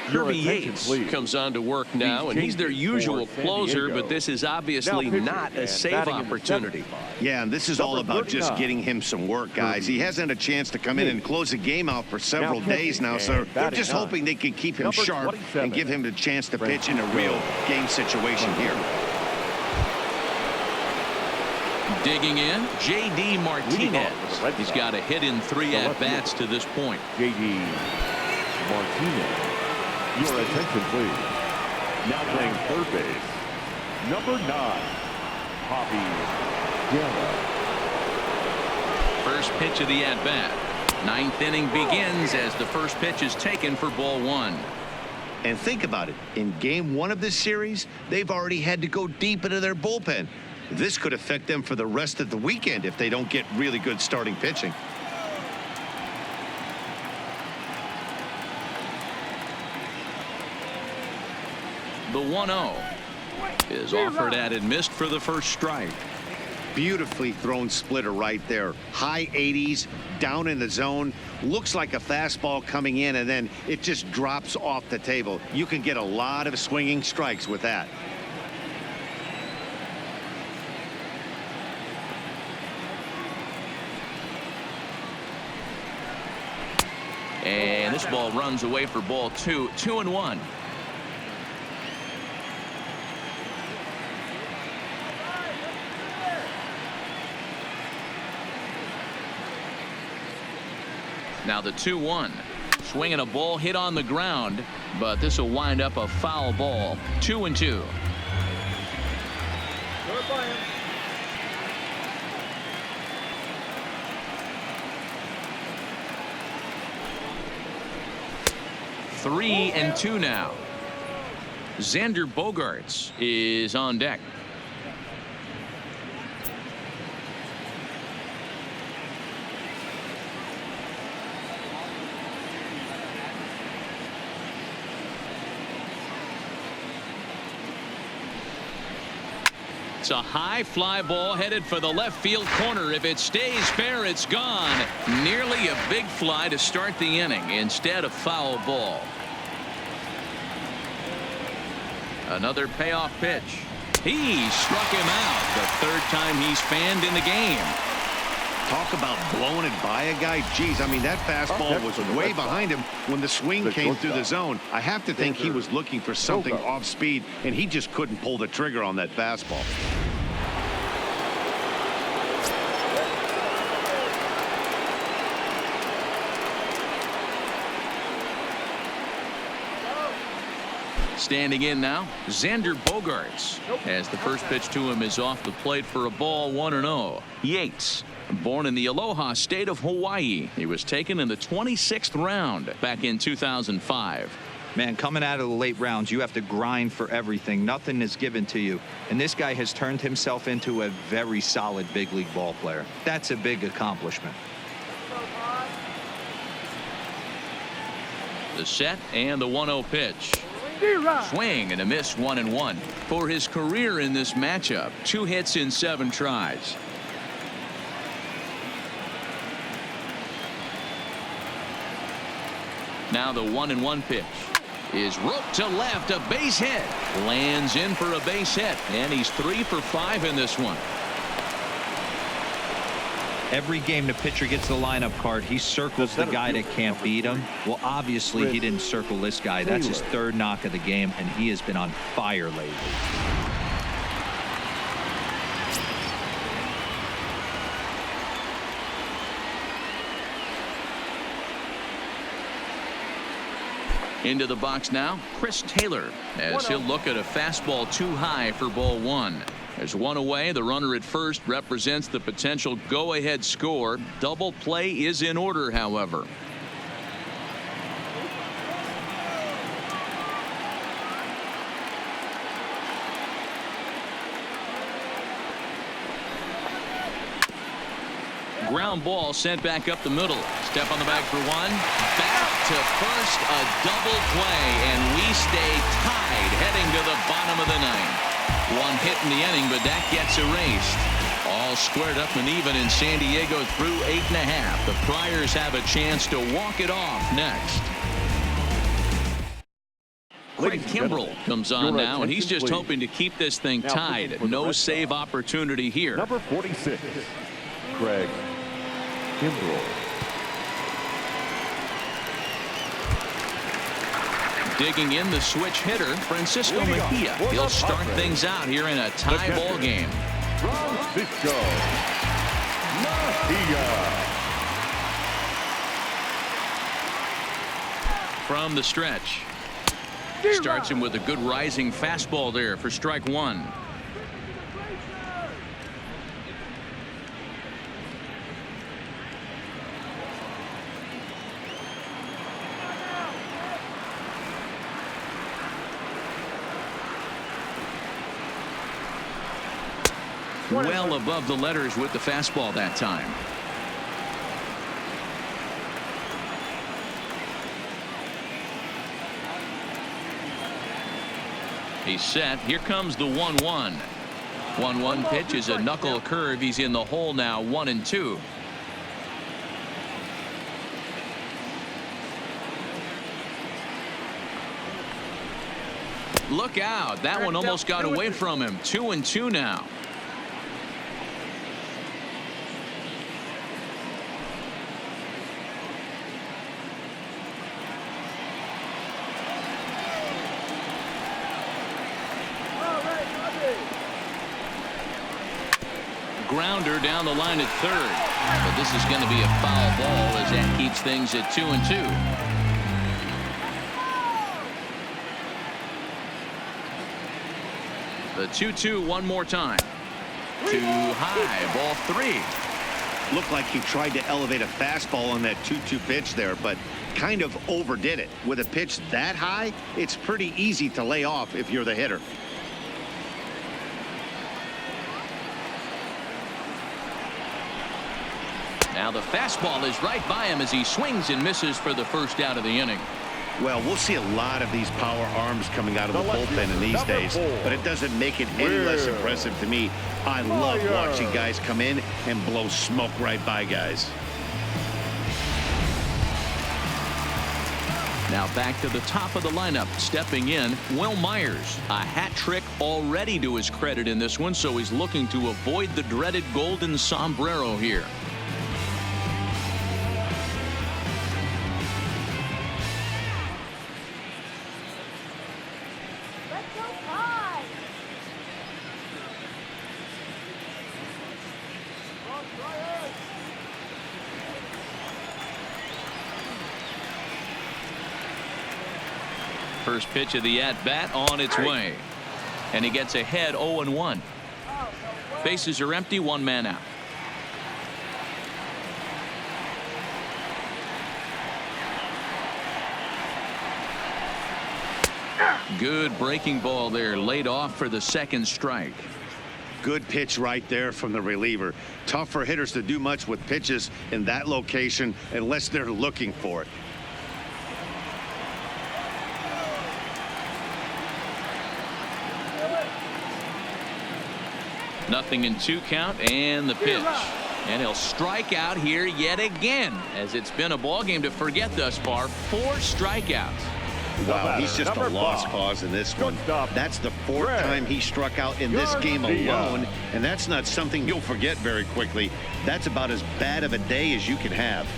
Kirby Yates comes on to work now, and he's their usual closer, but this is obviously not a save opportunity. Yeah, and this is all about just getting him some work, guys. He hasn't had a chance to come in and close the game out for several days now, so they're just hoping they can keep him sharp and give him the chance to pitch in a real game situation here. Digging in, J.D. Martinez. He's got a hit in 3 at-bats to this point. J.D. Martinez. Your attention, please. Now playing third base, number 9, Poppy Guerra. First pitch of the at-bat. 9th inning begins as the first pitch is taken for ball 1. And think about it. In game 1 of this series, they've already had to go deep into their bullpen. This could affect them for the rest of the weekend if they don't get really good starting pitching. The 1-0 is offered at and missed for the first strike. Beautifully thrown splitter right there. High 80s, down in the zone. Looks like a fastball coming in, and then it just drops off the table. You can get a lot of swinging strikes with that. And this ball runs away for ball 2. 2-1. Now the 2-1. Swinging a ball hit on the ground, but this will wind up a foul ball. 2-2. Three and 2 now. Xander Bogaerts is on deck. It's a high fly ball headed for the left field corner. If it stays fair, it's gone. Nearly a big fly to start the inning. Instead, a foul ball. Another payoff pitch. He struck him out. The third time he's fanned in the game. Talk about blowing it by a guy. Geez, I mean, that fastball was way behind him when the swing came through the zone. I have to think he was looking for something off speed, and he just couldn't pull the trigger on that fastball. Standing in now, Xander Bogaerts, as the first pitch to him is off the plate for a ball, 1-0. Yates, born in the Aloha state of Hawaii. He was taken in the 26th round back in 2005. Man, coming out of the late rounds, you have to grind for everything. Nothing is given to you. And this guy has turned himself into a very solid big league ball player. That's a big accomplishment. The set and the 1-0 pitch. Swing and a miss, 1-1. For his career in this matchup, 2 hits in 7 tries. Now the 1-1 pitch is roped to left, a base hit. Lands in for a base hit, and he's 3 for 5 in this one. Every game the pitcher gets the lineup card, he circles the guy that can't beat him. Well, obviously he didn't circle this guy. That's his 3rd knock of the game, and he has been on fire lately. Into the box now, Chris Taylor, as he'll look at a fastball too high for ball 1. There's 1 away. The runner at first represents the potential go-ahead score. Double play is in order, however. Ground ball sent back up the middle. Step on the bag for 1. Back to first, a double play, and we stay tied heading to the bottom of the 9th. 1 hit in the inning, but that gets erased. All squared up and even in San Diego through 8.5. The Friars have a chance to walk it off next. Craig Kimbrell comes on now, and he's just hoping to keep this thing tied. No save opportunity here. Number 46, Craig Kimbrell. Digging in the switch hitter, Francisco Mejia. He'll start things out here in a tie ball game. Francisco Mejia. From the stretch. Starts him with a good rising fastball there for strike 1. Well above the letters with the fastball that time. He's set. Here comes the 1-1. 1-1 pitch is a knuckle curve. He's in the hole now, 1-2. Look out. That one almost got away from him. 2-2 now. Grounder down the line at third. But this is going to be a foul ball as that keeps things at 2-2. The 2-2 one more time. Too high. Ball 3. Looked like he tried to elevate a fastball on that 2-2 pitch there, but kind of overdid it. With a pitch that high, it's pretty easy to lay off if you're the hitter. Now the fastball is right by him as he swings and misses for the first out of the inning. Well, we'll see a lot of these power arms coming out of the bullpen in these days, but it doesn't make it any less impressive to me. I love watching guys come in and blow smoke right by guys. Now back to the top of the lineup. Stepping in, Will Myers. A hat trick already to his credit in this one, so he's looking to avoid the dreaded golden sombrero here. Let's go high. First pitch of the at-bat on its way. And he gets ahead 0-1. Bases are empty, one man out. Good breaking ball there, laid off for the second strike. Good pitch right there from the reliever. Tough for hitters to do much with pitches in that location unless they're looking for it. Nothing in 2 count, and the pitch. And he'll strike out here yet again, as it's been a ball game to forget thus far. 4 strikeouts. Wow, he's just a lost cause in this one. That's the 4th time he struck out in this game alone, and that's not something you'll forget very quickly. That's about as bad of a day as you can have.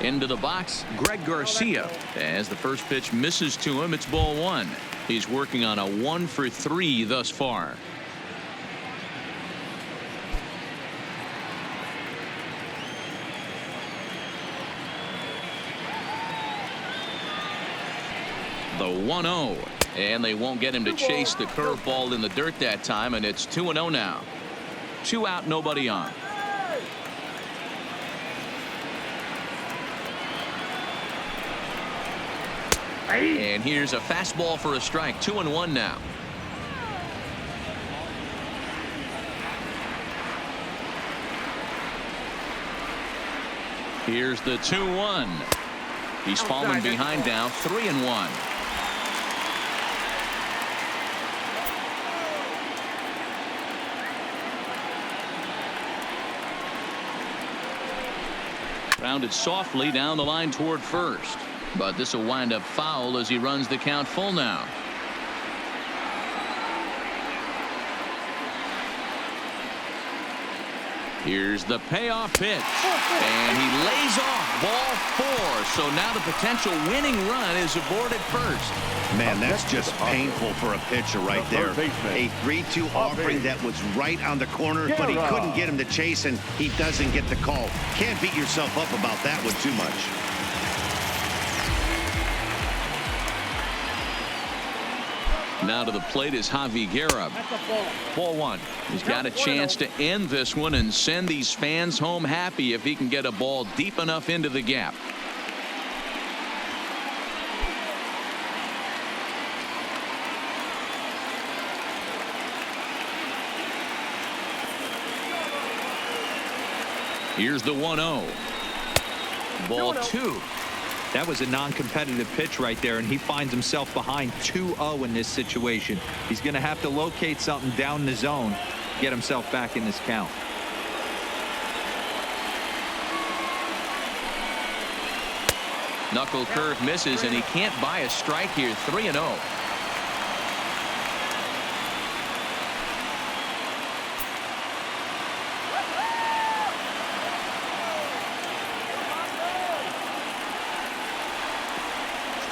Into the box, Greg Garcia. As the first pitch misses to him, it's ball 1. He's working on a 1 for 3 thus far. The 1-0. And they won't get him to chase the curveball in the dirt that time, and it's 2-0 now. 2 out, nobody on. And here's a fastball for a strike. 2-1 now. Here's the 2-1. He's fallen behind now. 3-1. Grounded softly down the line toward first. But this will wind up foul as he runs the count full now. Here's the payoff pitch. And he lays off ball 4. So now the potential winning run is aboard at first. Man, that's just painful for a pitcher right there. A 3-2 offering that was right on the corner, but he couldn't get him to chase, and he doesn't get the call. Can't beat yourself up about that one too much. Now to the plate is Javi Guerra. Ball 1. He's got a chance to end this one and send these fans home happy if he can get a ball deep enough into the gap. Here's the 1-0. Ball 2. That was a non-competitive pitch right there, and he finds himself behind 2-0 in this situation. He's going to have to locate something down the zone, get himself back in this count. Knuckle curve misses, and he can't buy a strike here. 3-0.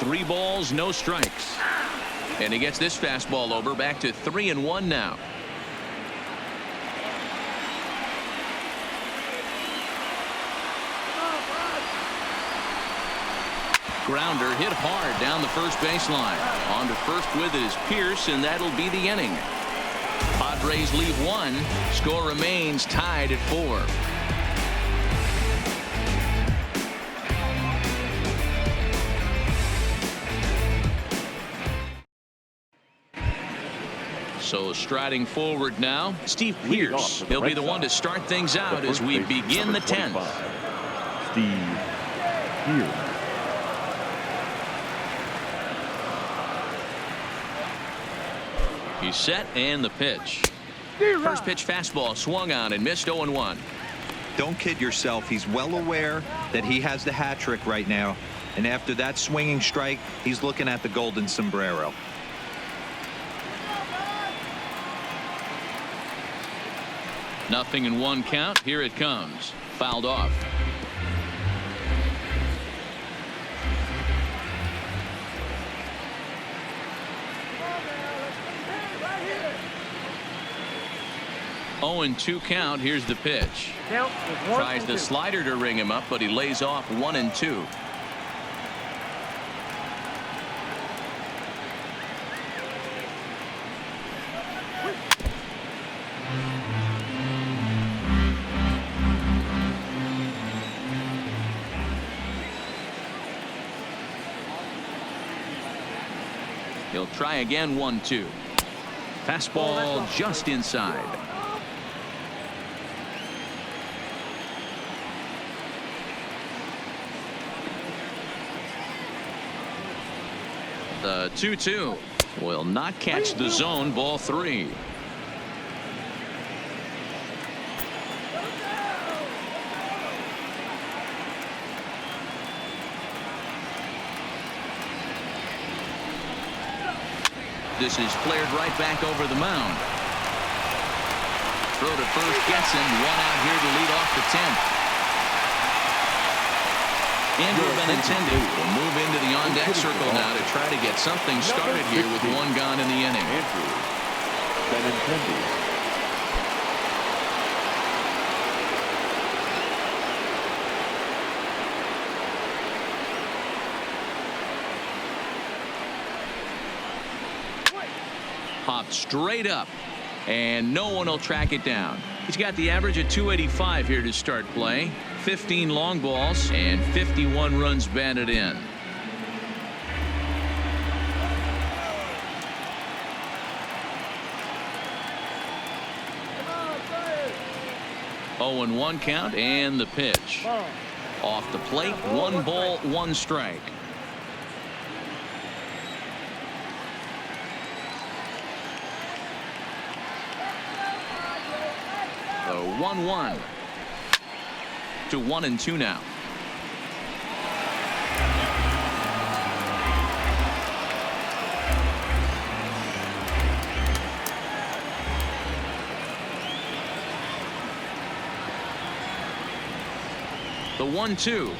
Three balls, no strikes. And he gets this fastball over, back to 3-1 now. grounder hit hard down the first baseline. On to first with it is Pierce, and that'll be the inning. Padres leave one. Score remains tied at 4. So striding forward now, Steve Pierce. He'll be the one to start things out as we begin the 10th. Steve Pierce. He's set, and the pitch. First pitch fastball swung on and missed 0-1. Don't kid yourself. He's well aware that he has the hat trick right now. And after that swinging strike, he's looking at the golden sombrero. Nothing in 1 count. Here it comes. Fouled off. Oh, and 2 count. Here's the pitch. Tries the slider to ring him up, but he lays off 1-2. He'll try again. 1-2. Fastball just inside. The 2-2 will not catch the zone. Ball 3. This is flared right back over the mound. Throw to first gets him. 1 out here to lead off the 10th. Andrew Benintendi will move into the on-deck circle now to try to get something started here with 1 gone in the inning. Andrew Benintendi. Popped straight up, and no one will track it down. He's got the average at 285 here to start play. 15 long balls and 51 runs batted in. Oh, and 1 count, and the pitch. Off the plate, 1 ball, 1 strike. The 1-1 to 1-2 now. The 1-2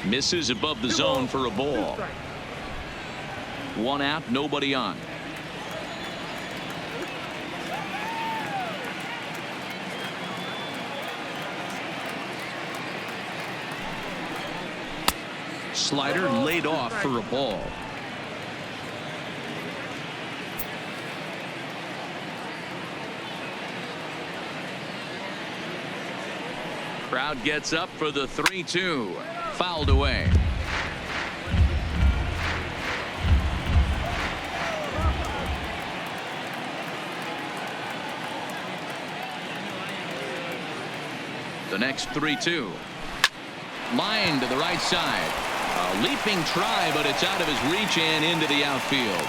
misses above the zone for a ball. 1 out, nobody on. Slider laid off for a ball. Crowd gets up for the 3-2. Fouled away. The next 3-2. Line to the right side. A leaping try, but it's out of his reach and into the outfield.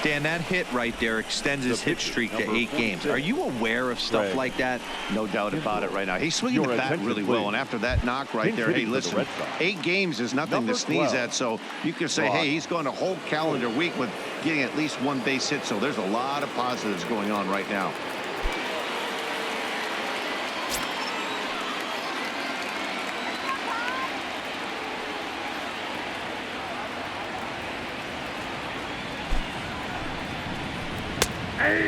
Dan, that hit right there extends his hit streak to 8 games. Are you aware of stuff like that? No doubt about it right now. He's swinging the bat really well, and after that knock right there, hey, listen, 8 games is nothing to sneeze at, so you can say, hey, he's going a whole calendar week with getting at least 1 base hit, so there's a lot of positives going on right now.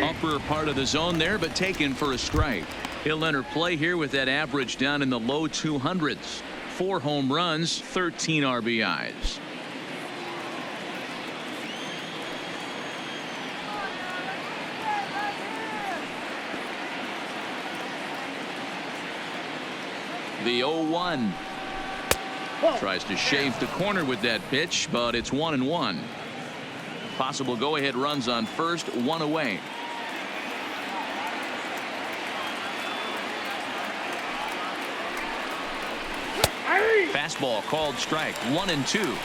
Upper part of the zone there, but taken for a strike. He'll enter play here with that average down in the low 200s. 4 home runs, 13 RBIs. The 0-1. Tries to shave the corner with that pitch, but it's 1-1. Possible go-ahead runs on first, 1 away. Fastball called strike, 1-2.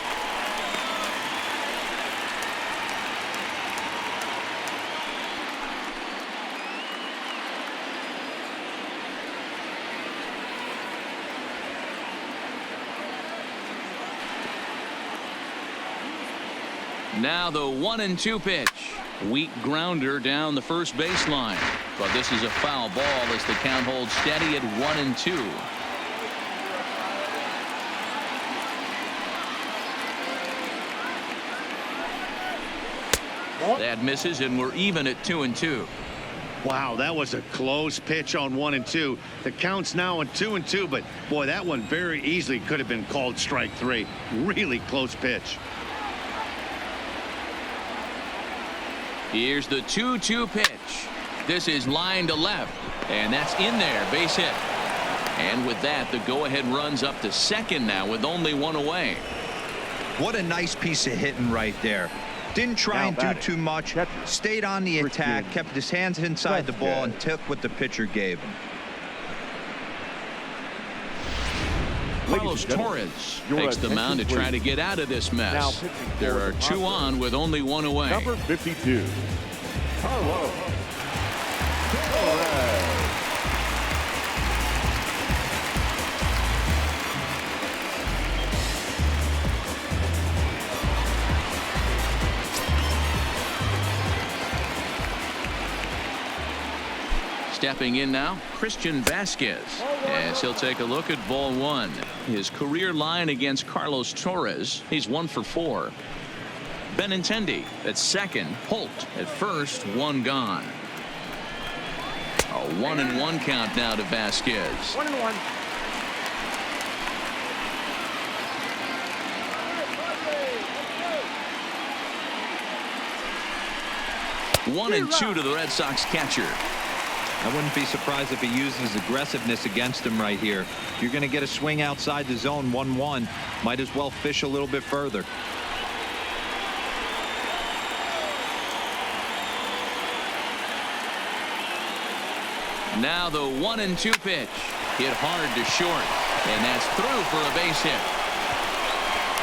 Now the 1-2 pitch. Weak grounder down the first baseline. But this is a foul ball as the count holds steady at 1-2. That misses, and we're even at 2-2. Wow, that was a close pitch on 1-2. The count's now at 2-2, but boy, that one very easily could have been called strike 3. Really close pitch. Here's the 2-2 pitch. This is line to left, and that's in there, base hit. And with that, the go-ahead runs up to second now with only 1 away. What a nice piece of hitting right there. Didn't try and do too much. Stayed on the attack, kept his hands inside the ball, and took what the pitcher gave him. Carlos Torres takes the mound to try to get out of this mess. There are 2 on with only 1 away. Number 52, Carlos Torres. Stepping in now, Christian Vasquez, as he'll take a look at ball 1. His career line against Carlos Torres, he's 1 for 4. Benintendi at second, Holt at first, 1 gone. A 1-1 count now to Vasquez. 1-1. 1-2 to the Red Sox catcher. I wouldn't be surprised if he uses aggressiveness against him right here. If you're going to get a swing outside the zone 1-1, might as well fish a little bit further. Now the 1-2 pitch. Hit hard to short, and that's through for a base hit.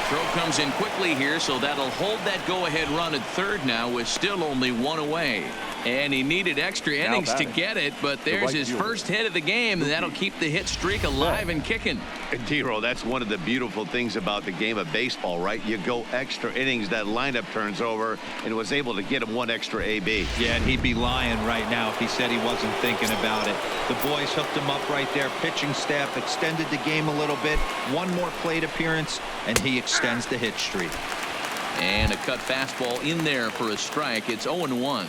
Throw comes in quickly here, so that'll hold that go-ahead run at third now with still only 1 away. And he needed extra innings to get it, but there's his first hit of the game, and that'll keep the hit streak alive and kicking. D-Roll, that's one of the beautiful things about the game of baseball, right? You go extra innings, that lineup turns over, and was able to get him 1 extra AB. Yeah, and he'd be lying right now if he said he wasn't thinking about it. The boys hooked him up right there. Pitching staff extended the game a little bit. 1 more plate appearance, and he extends the hit streak. And a cut fastball in there for a strike. It's 0-1.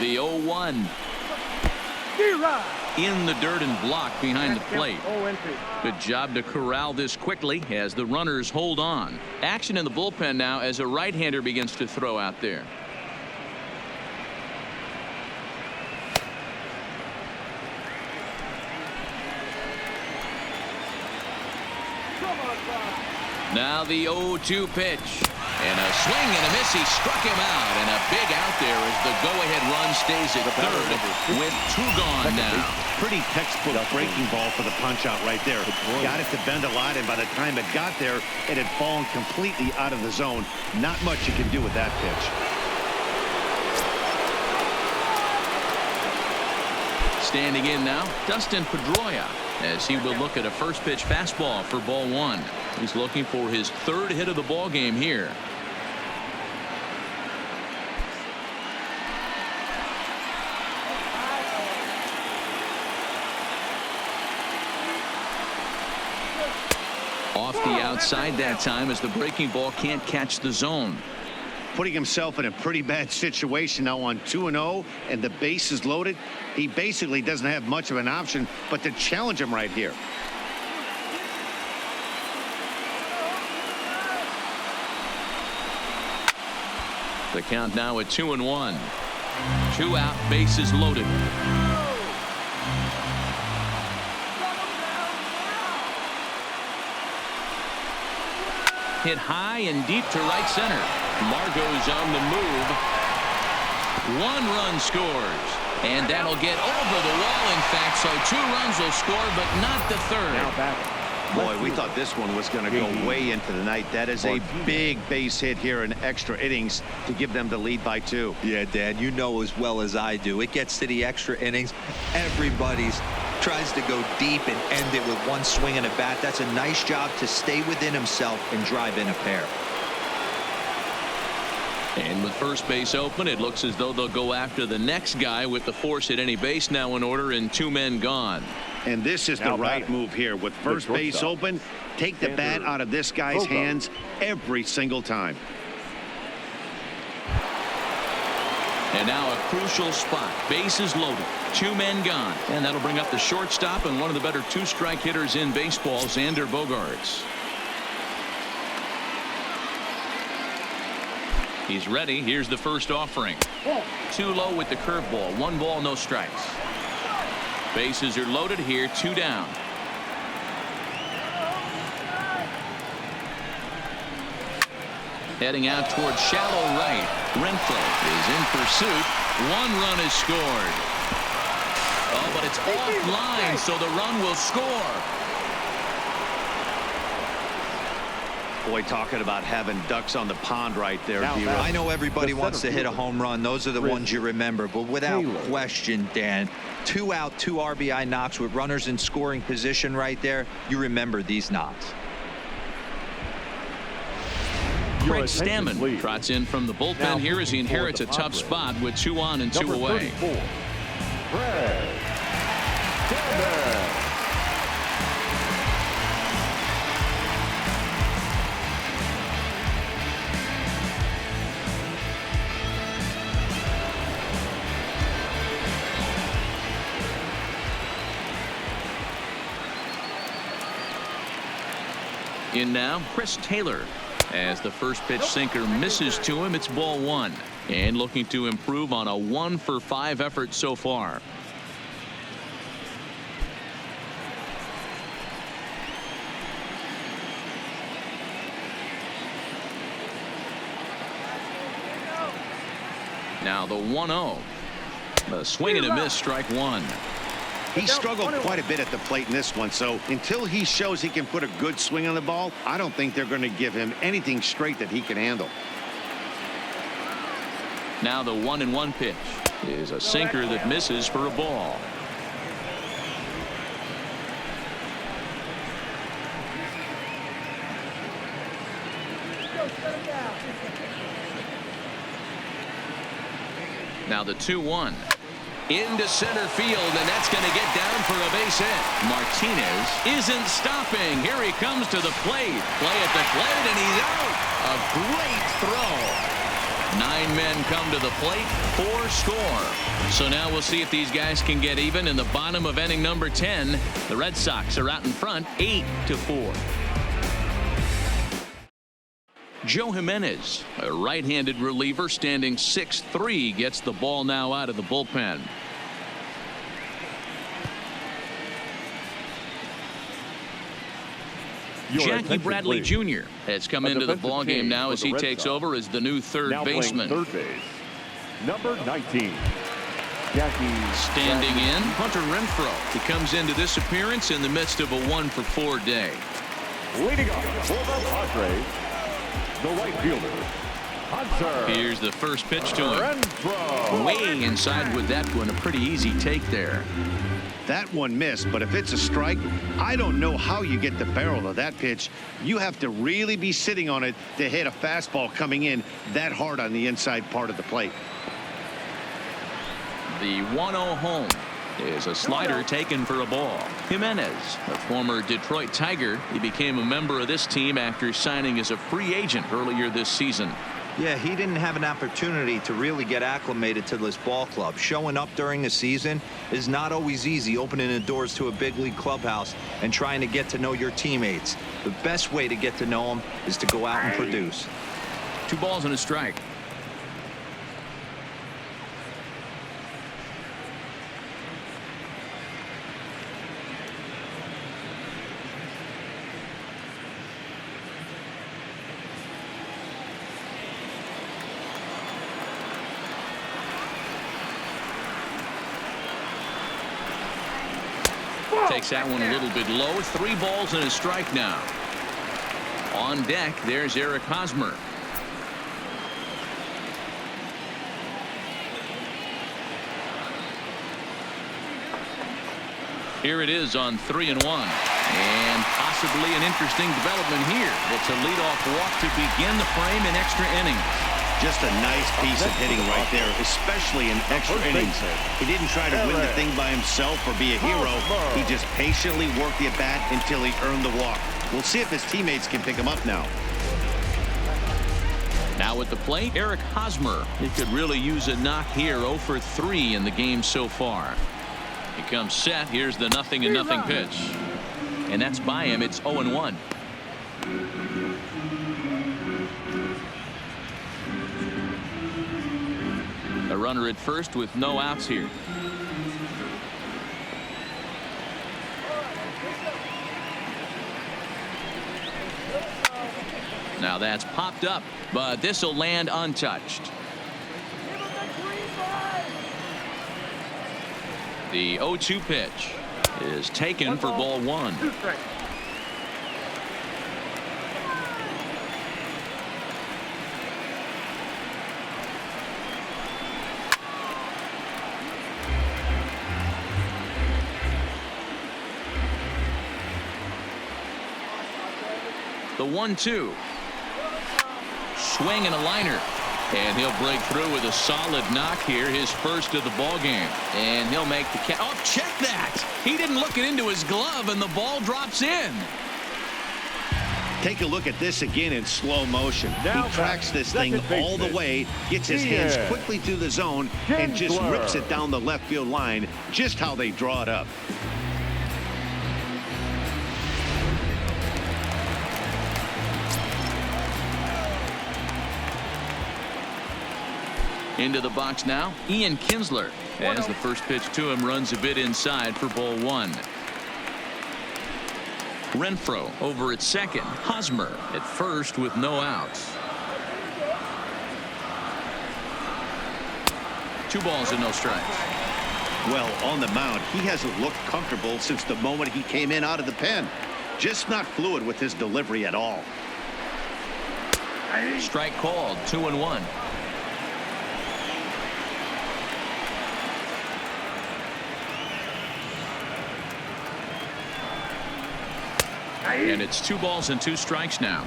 The 0-1. In the dirt and blocked behind the plate. Good job to corral this quickly as the runners hold on. Action in the bullpen now as a right-hander begins to throw out there. Now the 0-2 pitch. And a swing and a miss. He struck him out. And a big out there as the go-ahead run stays at third with 2 gone now. Pretty textbook breaking ball for the punch-out right there. Got it to bend a lot, and by the time it got there, it had fallen completely out of the zone. Not much you can do with that pitch. Standing in now, Dustin Pedroia, as he will look at a first pitch fastball for ball 1. He's looking for his 3rd hit of the ball game here. Off the outside that time as the breaking ball can't catch the zone. putting himself in a pretty bad situation now on 2-0, and the base is loaded. He basically doesn't have much of an option but to challenge him right here. The count now at 2-1. 2 out, bases loaded. Hit high and deep to right center. Margot's on the move. 1 run scores. And that'll get over the wall, in fact, so 2 runs will score, but not the third. Now back. Boy, we thought this one was going to go way into the night. That is a big base hit here in extra innings to give them the lead by 2. Yeah, Dan, you know as well as I do. It gets to the extra innings. Everybody's tries to go deep and end it with 1 swing and a bat. That's a nice job to stay within himself and drive in a pair. And with first base open, it looks as though they'll go after the next guy with the force at any base now in order and 2 men gone. And this is the right move here. With first base open, take the bat out of this guy's hands every single time. And now a crucial spot. Bases loaded. 2 men gone. And that'll bring up the shortstop and one of the better 2-strike hitters in baseball, Xander Bogaerts. He's ready. Here's the first offering. Too low with the curveball. 1 ball, no strikes. Bases are loaded here. 2 down. Heading out towards shallow right. Renfroe is in pursuit. 1 run is scored. Oh, but it's offline, so the run will score. Boy, talking about having ducks on the pond right there. I know everybody wants to hit a home run. Those are the ones you remember. But without question, Dan, 2 out, 2 RBI knocks with runners in scoring position right there. You remember these knocks. Craig Stammen trots in from the bullpen here as he inherits a tough spot with 2 on and 2 away. In now, Chris Taylor. As the first pitch sinker misses to him, it's ball 1. And looking to improve on a 1-for-5 effort so far. Now the 1-0. A swing and a miss, strike 1. He struggled quite a bit at the plate in this one, so until he shows he can put a good swing on the ball, I don't think they're going to give him anything straight that he can handle. Now the 1-1 pitch is a sinker that misses for a ball. Now the 2-1. Into center field, and that's going to get down for a base hit. Martinez isn't stopping. Here he comes to the plate. Play at the plate, and he's out. A great throw. 9 men come to the plate, 4 score. So now we'll see if these guys can get even in the bottom of inning number 10. The Red Sox are out in front, 8-4. Joe Jimenez, a right-handed reliever standing 6'3", gets the ball now out of the bullpen. Jackie Bradley Jr. has come into the ballgame now as he takes over as the new third baseman. Third base, number 19. Jackie standing in, Hunter Renfroe. He comes into this appearance in the midst of a 1-for-4 day. Leading off for the Padres, the right fielder, Hunter. Here's the first pitch to him. Renfroe. Way inside with that one. A pretty easy take there. That one missed, but if it's a strike, I don't know how you get the barrel of that pitch. You have to really be sitting on it to hit a fastball coming in that hard on the inside part of the plate. The 1-0 home is a slider taken for a ball. Jimenez, a former Detroit Tiger, he became a member of this team after signing as a free agent earlier this season. Yeah, he didn't have an opportunity to really get acclimated to this ball club. Showing up during the season is not always easy, opening the doors to a big league clubhouse and trying to get to know your teammates. The best way to get to know them is to go out and produce. 2 balls and a strike. Takes that one a little bit low. 3 balls and a strike now. On deck, there's Eric Hosmer. Here it is on 3-1. And possibly an interesting development here. It's a leadoff walk to begin the frame in extra innings. Just a nice piece of hitting right there, especially in extra innings. He didn't try to win the thing by himself or be a hero. He just patiently worked the at-bat until he earned the walk. We'll see if his teammates can pick him up now. Now at the plate, Eric Hosmer. He could really use a knock here. 0 for 3 in the game so far. He comes set. Here's the 0-0 pitch. And that's by him. It's 0-1. A runner at first with no outs here. Now that's popped up, but this will land untouched. The 0-2 pitch is taken for ball 1. The 1-2. Swing and a liner. And he'll break through with a solid knock here, his first of the ball game. And he'll make the catch. Oh, check that. He didn't look it into his glove, and the ball drops in. Take a look at this again in slow motion. He tracks this thing all the way, gets his hands quickly through the zone, and just rips it down the left field line, just how they draw it up. Into the box now, Ian Kinsler. As the first pitch to him runs a bit inside for ball 1. Renfroe over at second. Hosmer at first with no outs. 2 balls and no strikes. Well, on the mound, he hasn't looked comfortable since the moment he came in out of the pen. Just not fluid with his delivery at all. Strike called. 2-1. And it's 2 balls and 2 strikes now.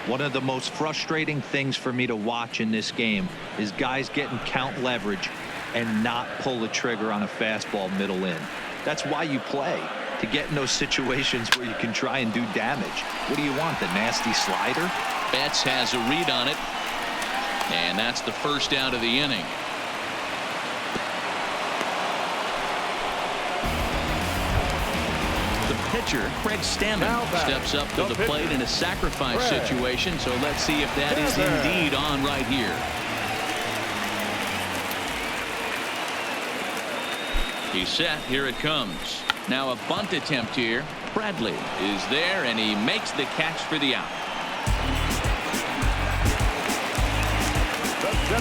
One of the most frustrating things for me to watch in this game is guys getting count leverage and not pull the trigger on a fastball middle in. That's why you play, to get in those situations where you can try and do damage. What do you want, the nasty slider? Betts has a read on it. And that's the first out of the inning. Pitcher Craig Stammen steps up to the plate in a sacrifice situation, so let's see if that is indeed on right here. He's set. Here it comes. Now a bunt attempt here. Bradley is there, and he makes the catch for the out.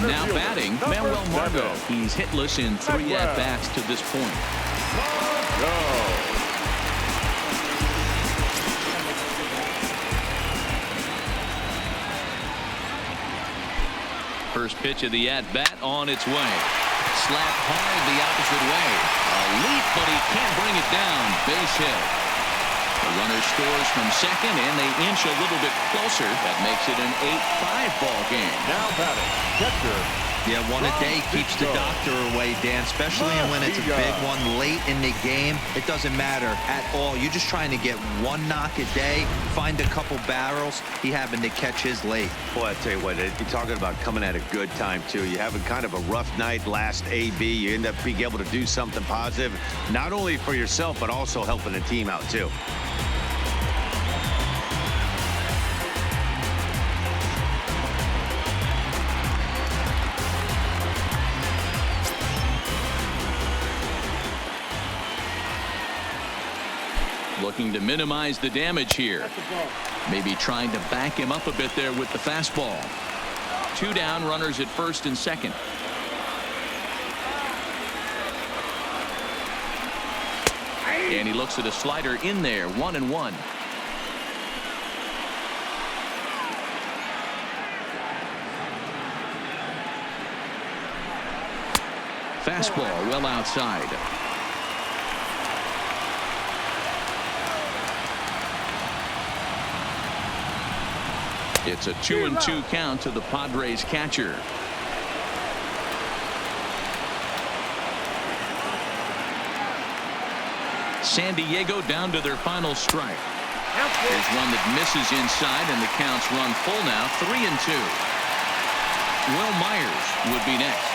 Now batting, Manuel Margot. He's hitless in 3 at-bats to this point. First pitch of the at-bat on its way. Slapped hard the opposite way. A leap, but he can't bring it down. Base hit. The runner scores from second, and they inch a little bit closer. That makes it an 8-5 ball game. Now batting, catcher Yeah, one a day keeps the doctor away, Dan, especially when it's a big one late in the game. It doesn't matter at all. You're just trying to get one knock a day, find a couple barrels. He happened to catch his late. Boy, I tell you what, you're talking about coming at a good time, too. You're having kind of a rough night last AB. You end up being able to do something positive, not only for yourself, but also helping the team out, too. Looking to minimize the damage here. Maybe trying to back him up a bit there with the fastball. 2 down, runners at first and second. And he looks at a slider in there, 1-1. Fastball well outside. It's a 2-2 count to the Padres catcher. San Diego down to their final strike. Here's one that misses inside, and the count's run full now, 3-2. Will Myers would be next.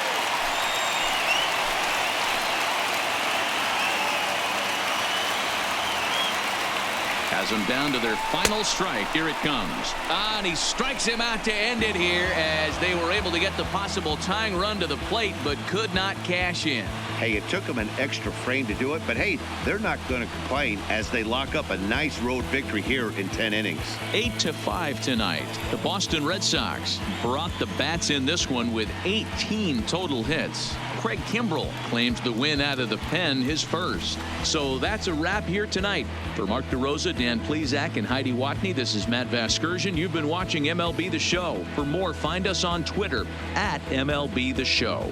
Has them down to their final strike. Here it comes. And he strikes him out to end it here as they were able to get the possible tying run to the plate, but could not cash in. Hey, it took them an extra frame to do it, but hey, they're not going to complain as they lock up a nice road victory here in 10 innings. 8-5 tonight. The Boston Red Sox brought the bats in this one with 18 total hits. Craig Kimbrell claims the win out of the pen, his first. So that's a wrap here tonight. For Mark DeRosa, Dan Plesac, and Heidi Watney, this is Matt Vasgersian. You've been watching MLB The Show. For more, find us on Twitter @MLB The Show.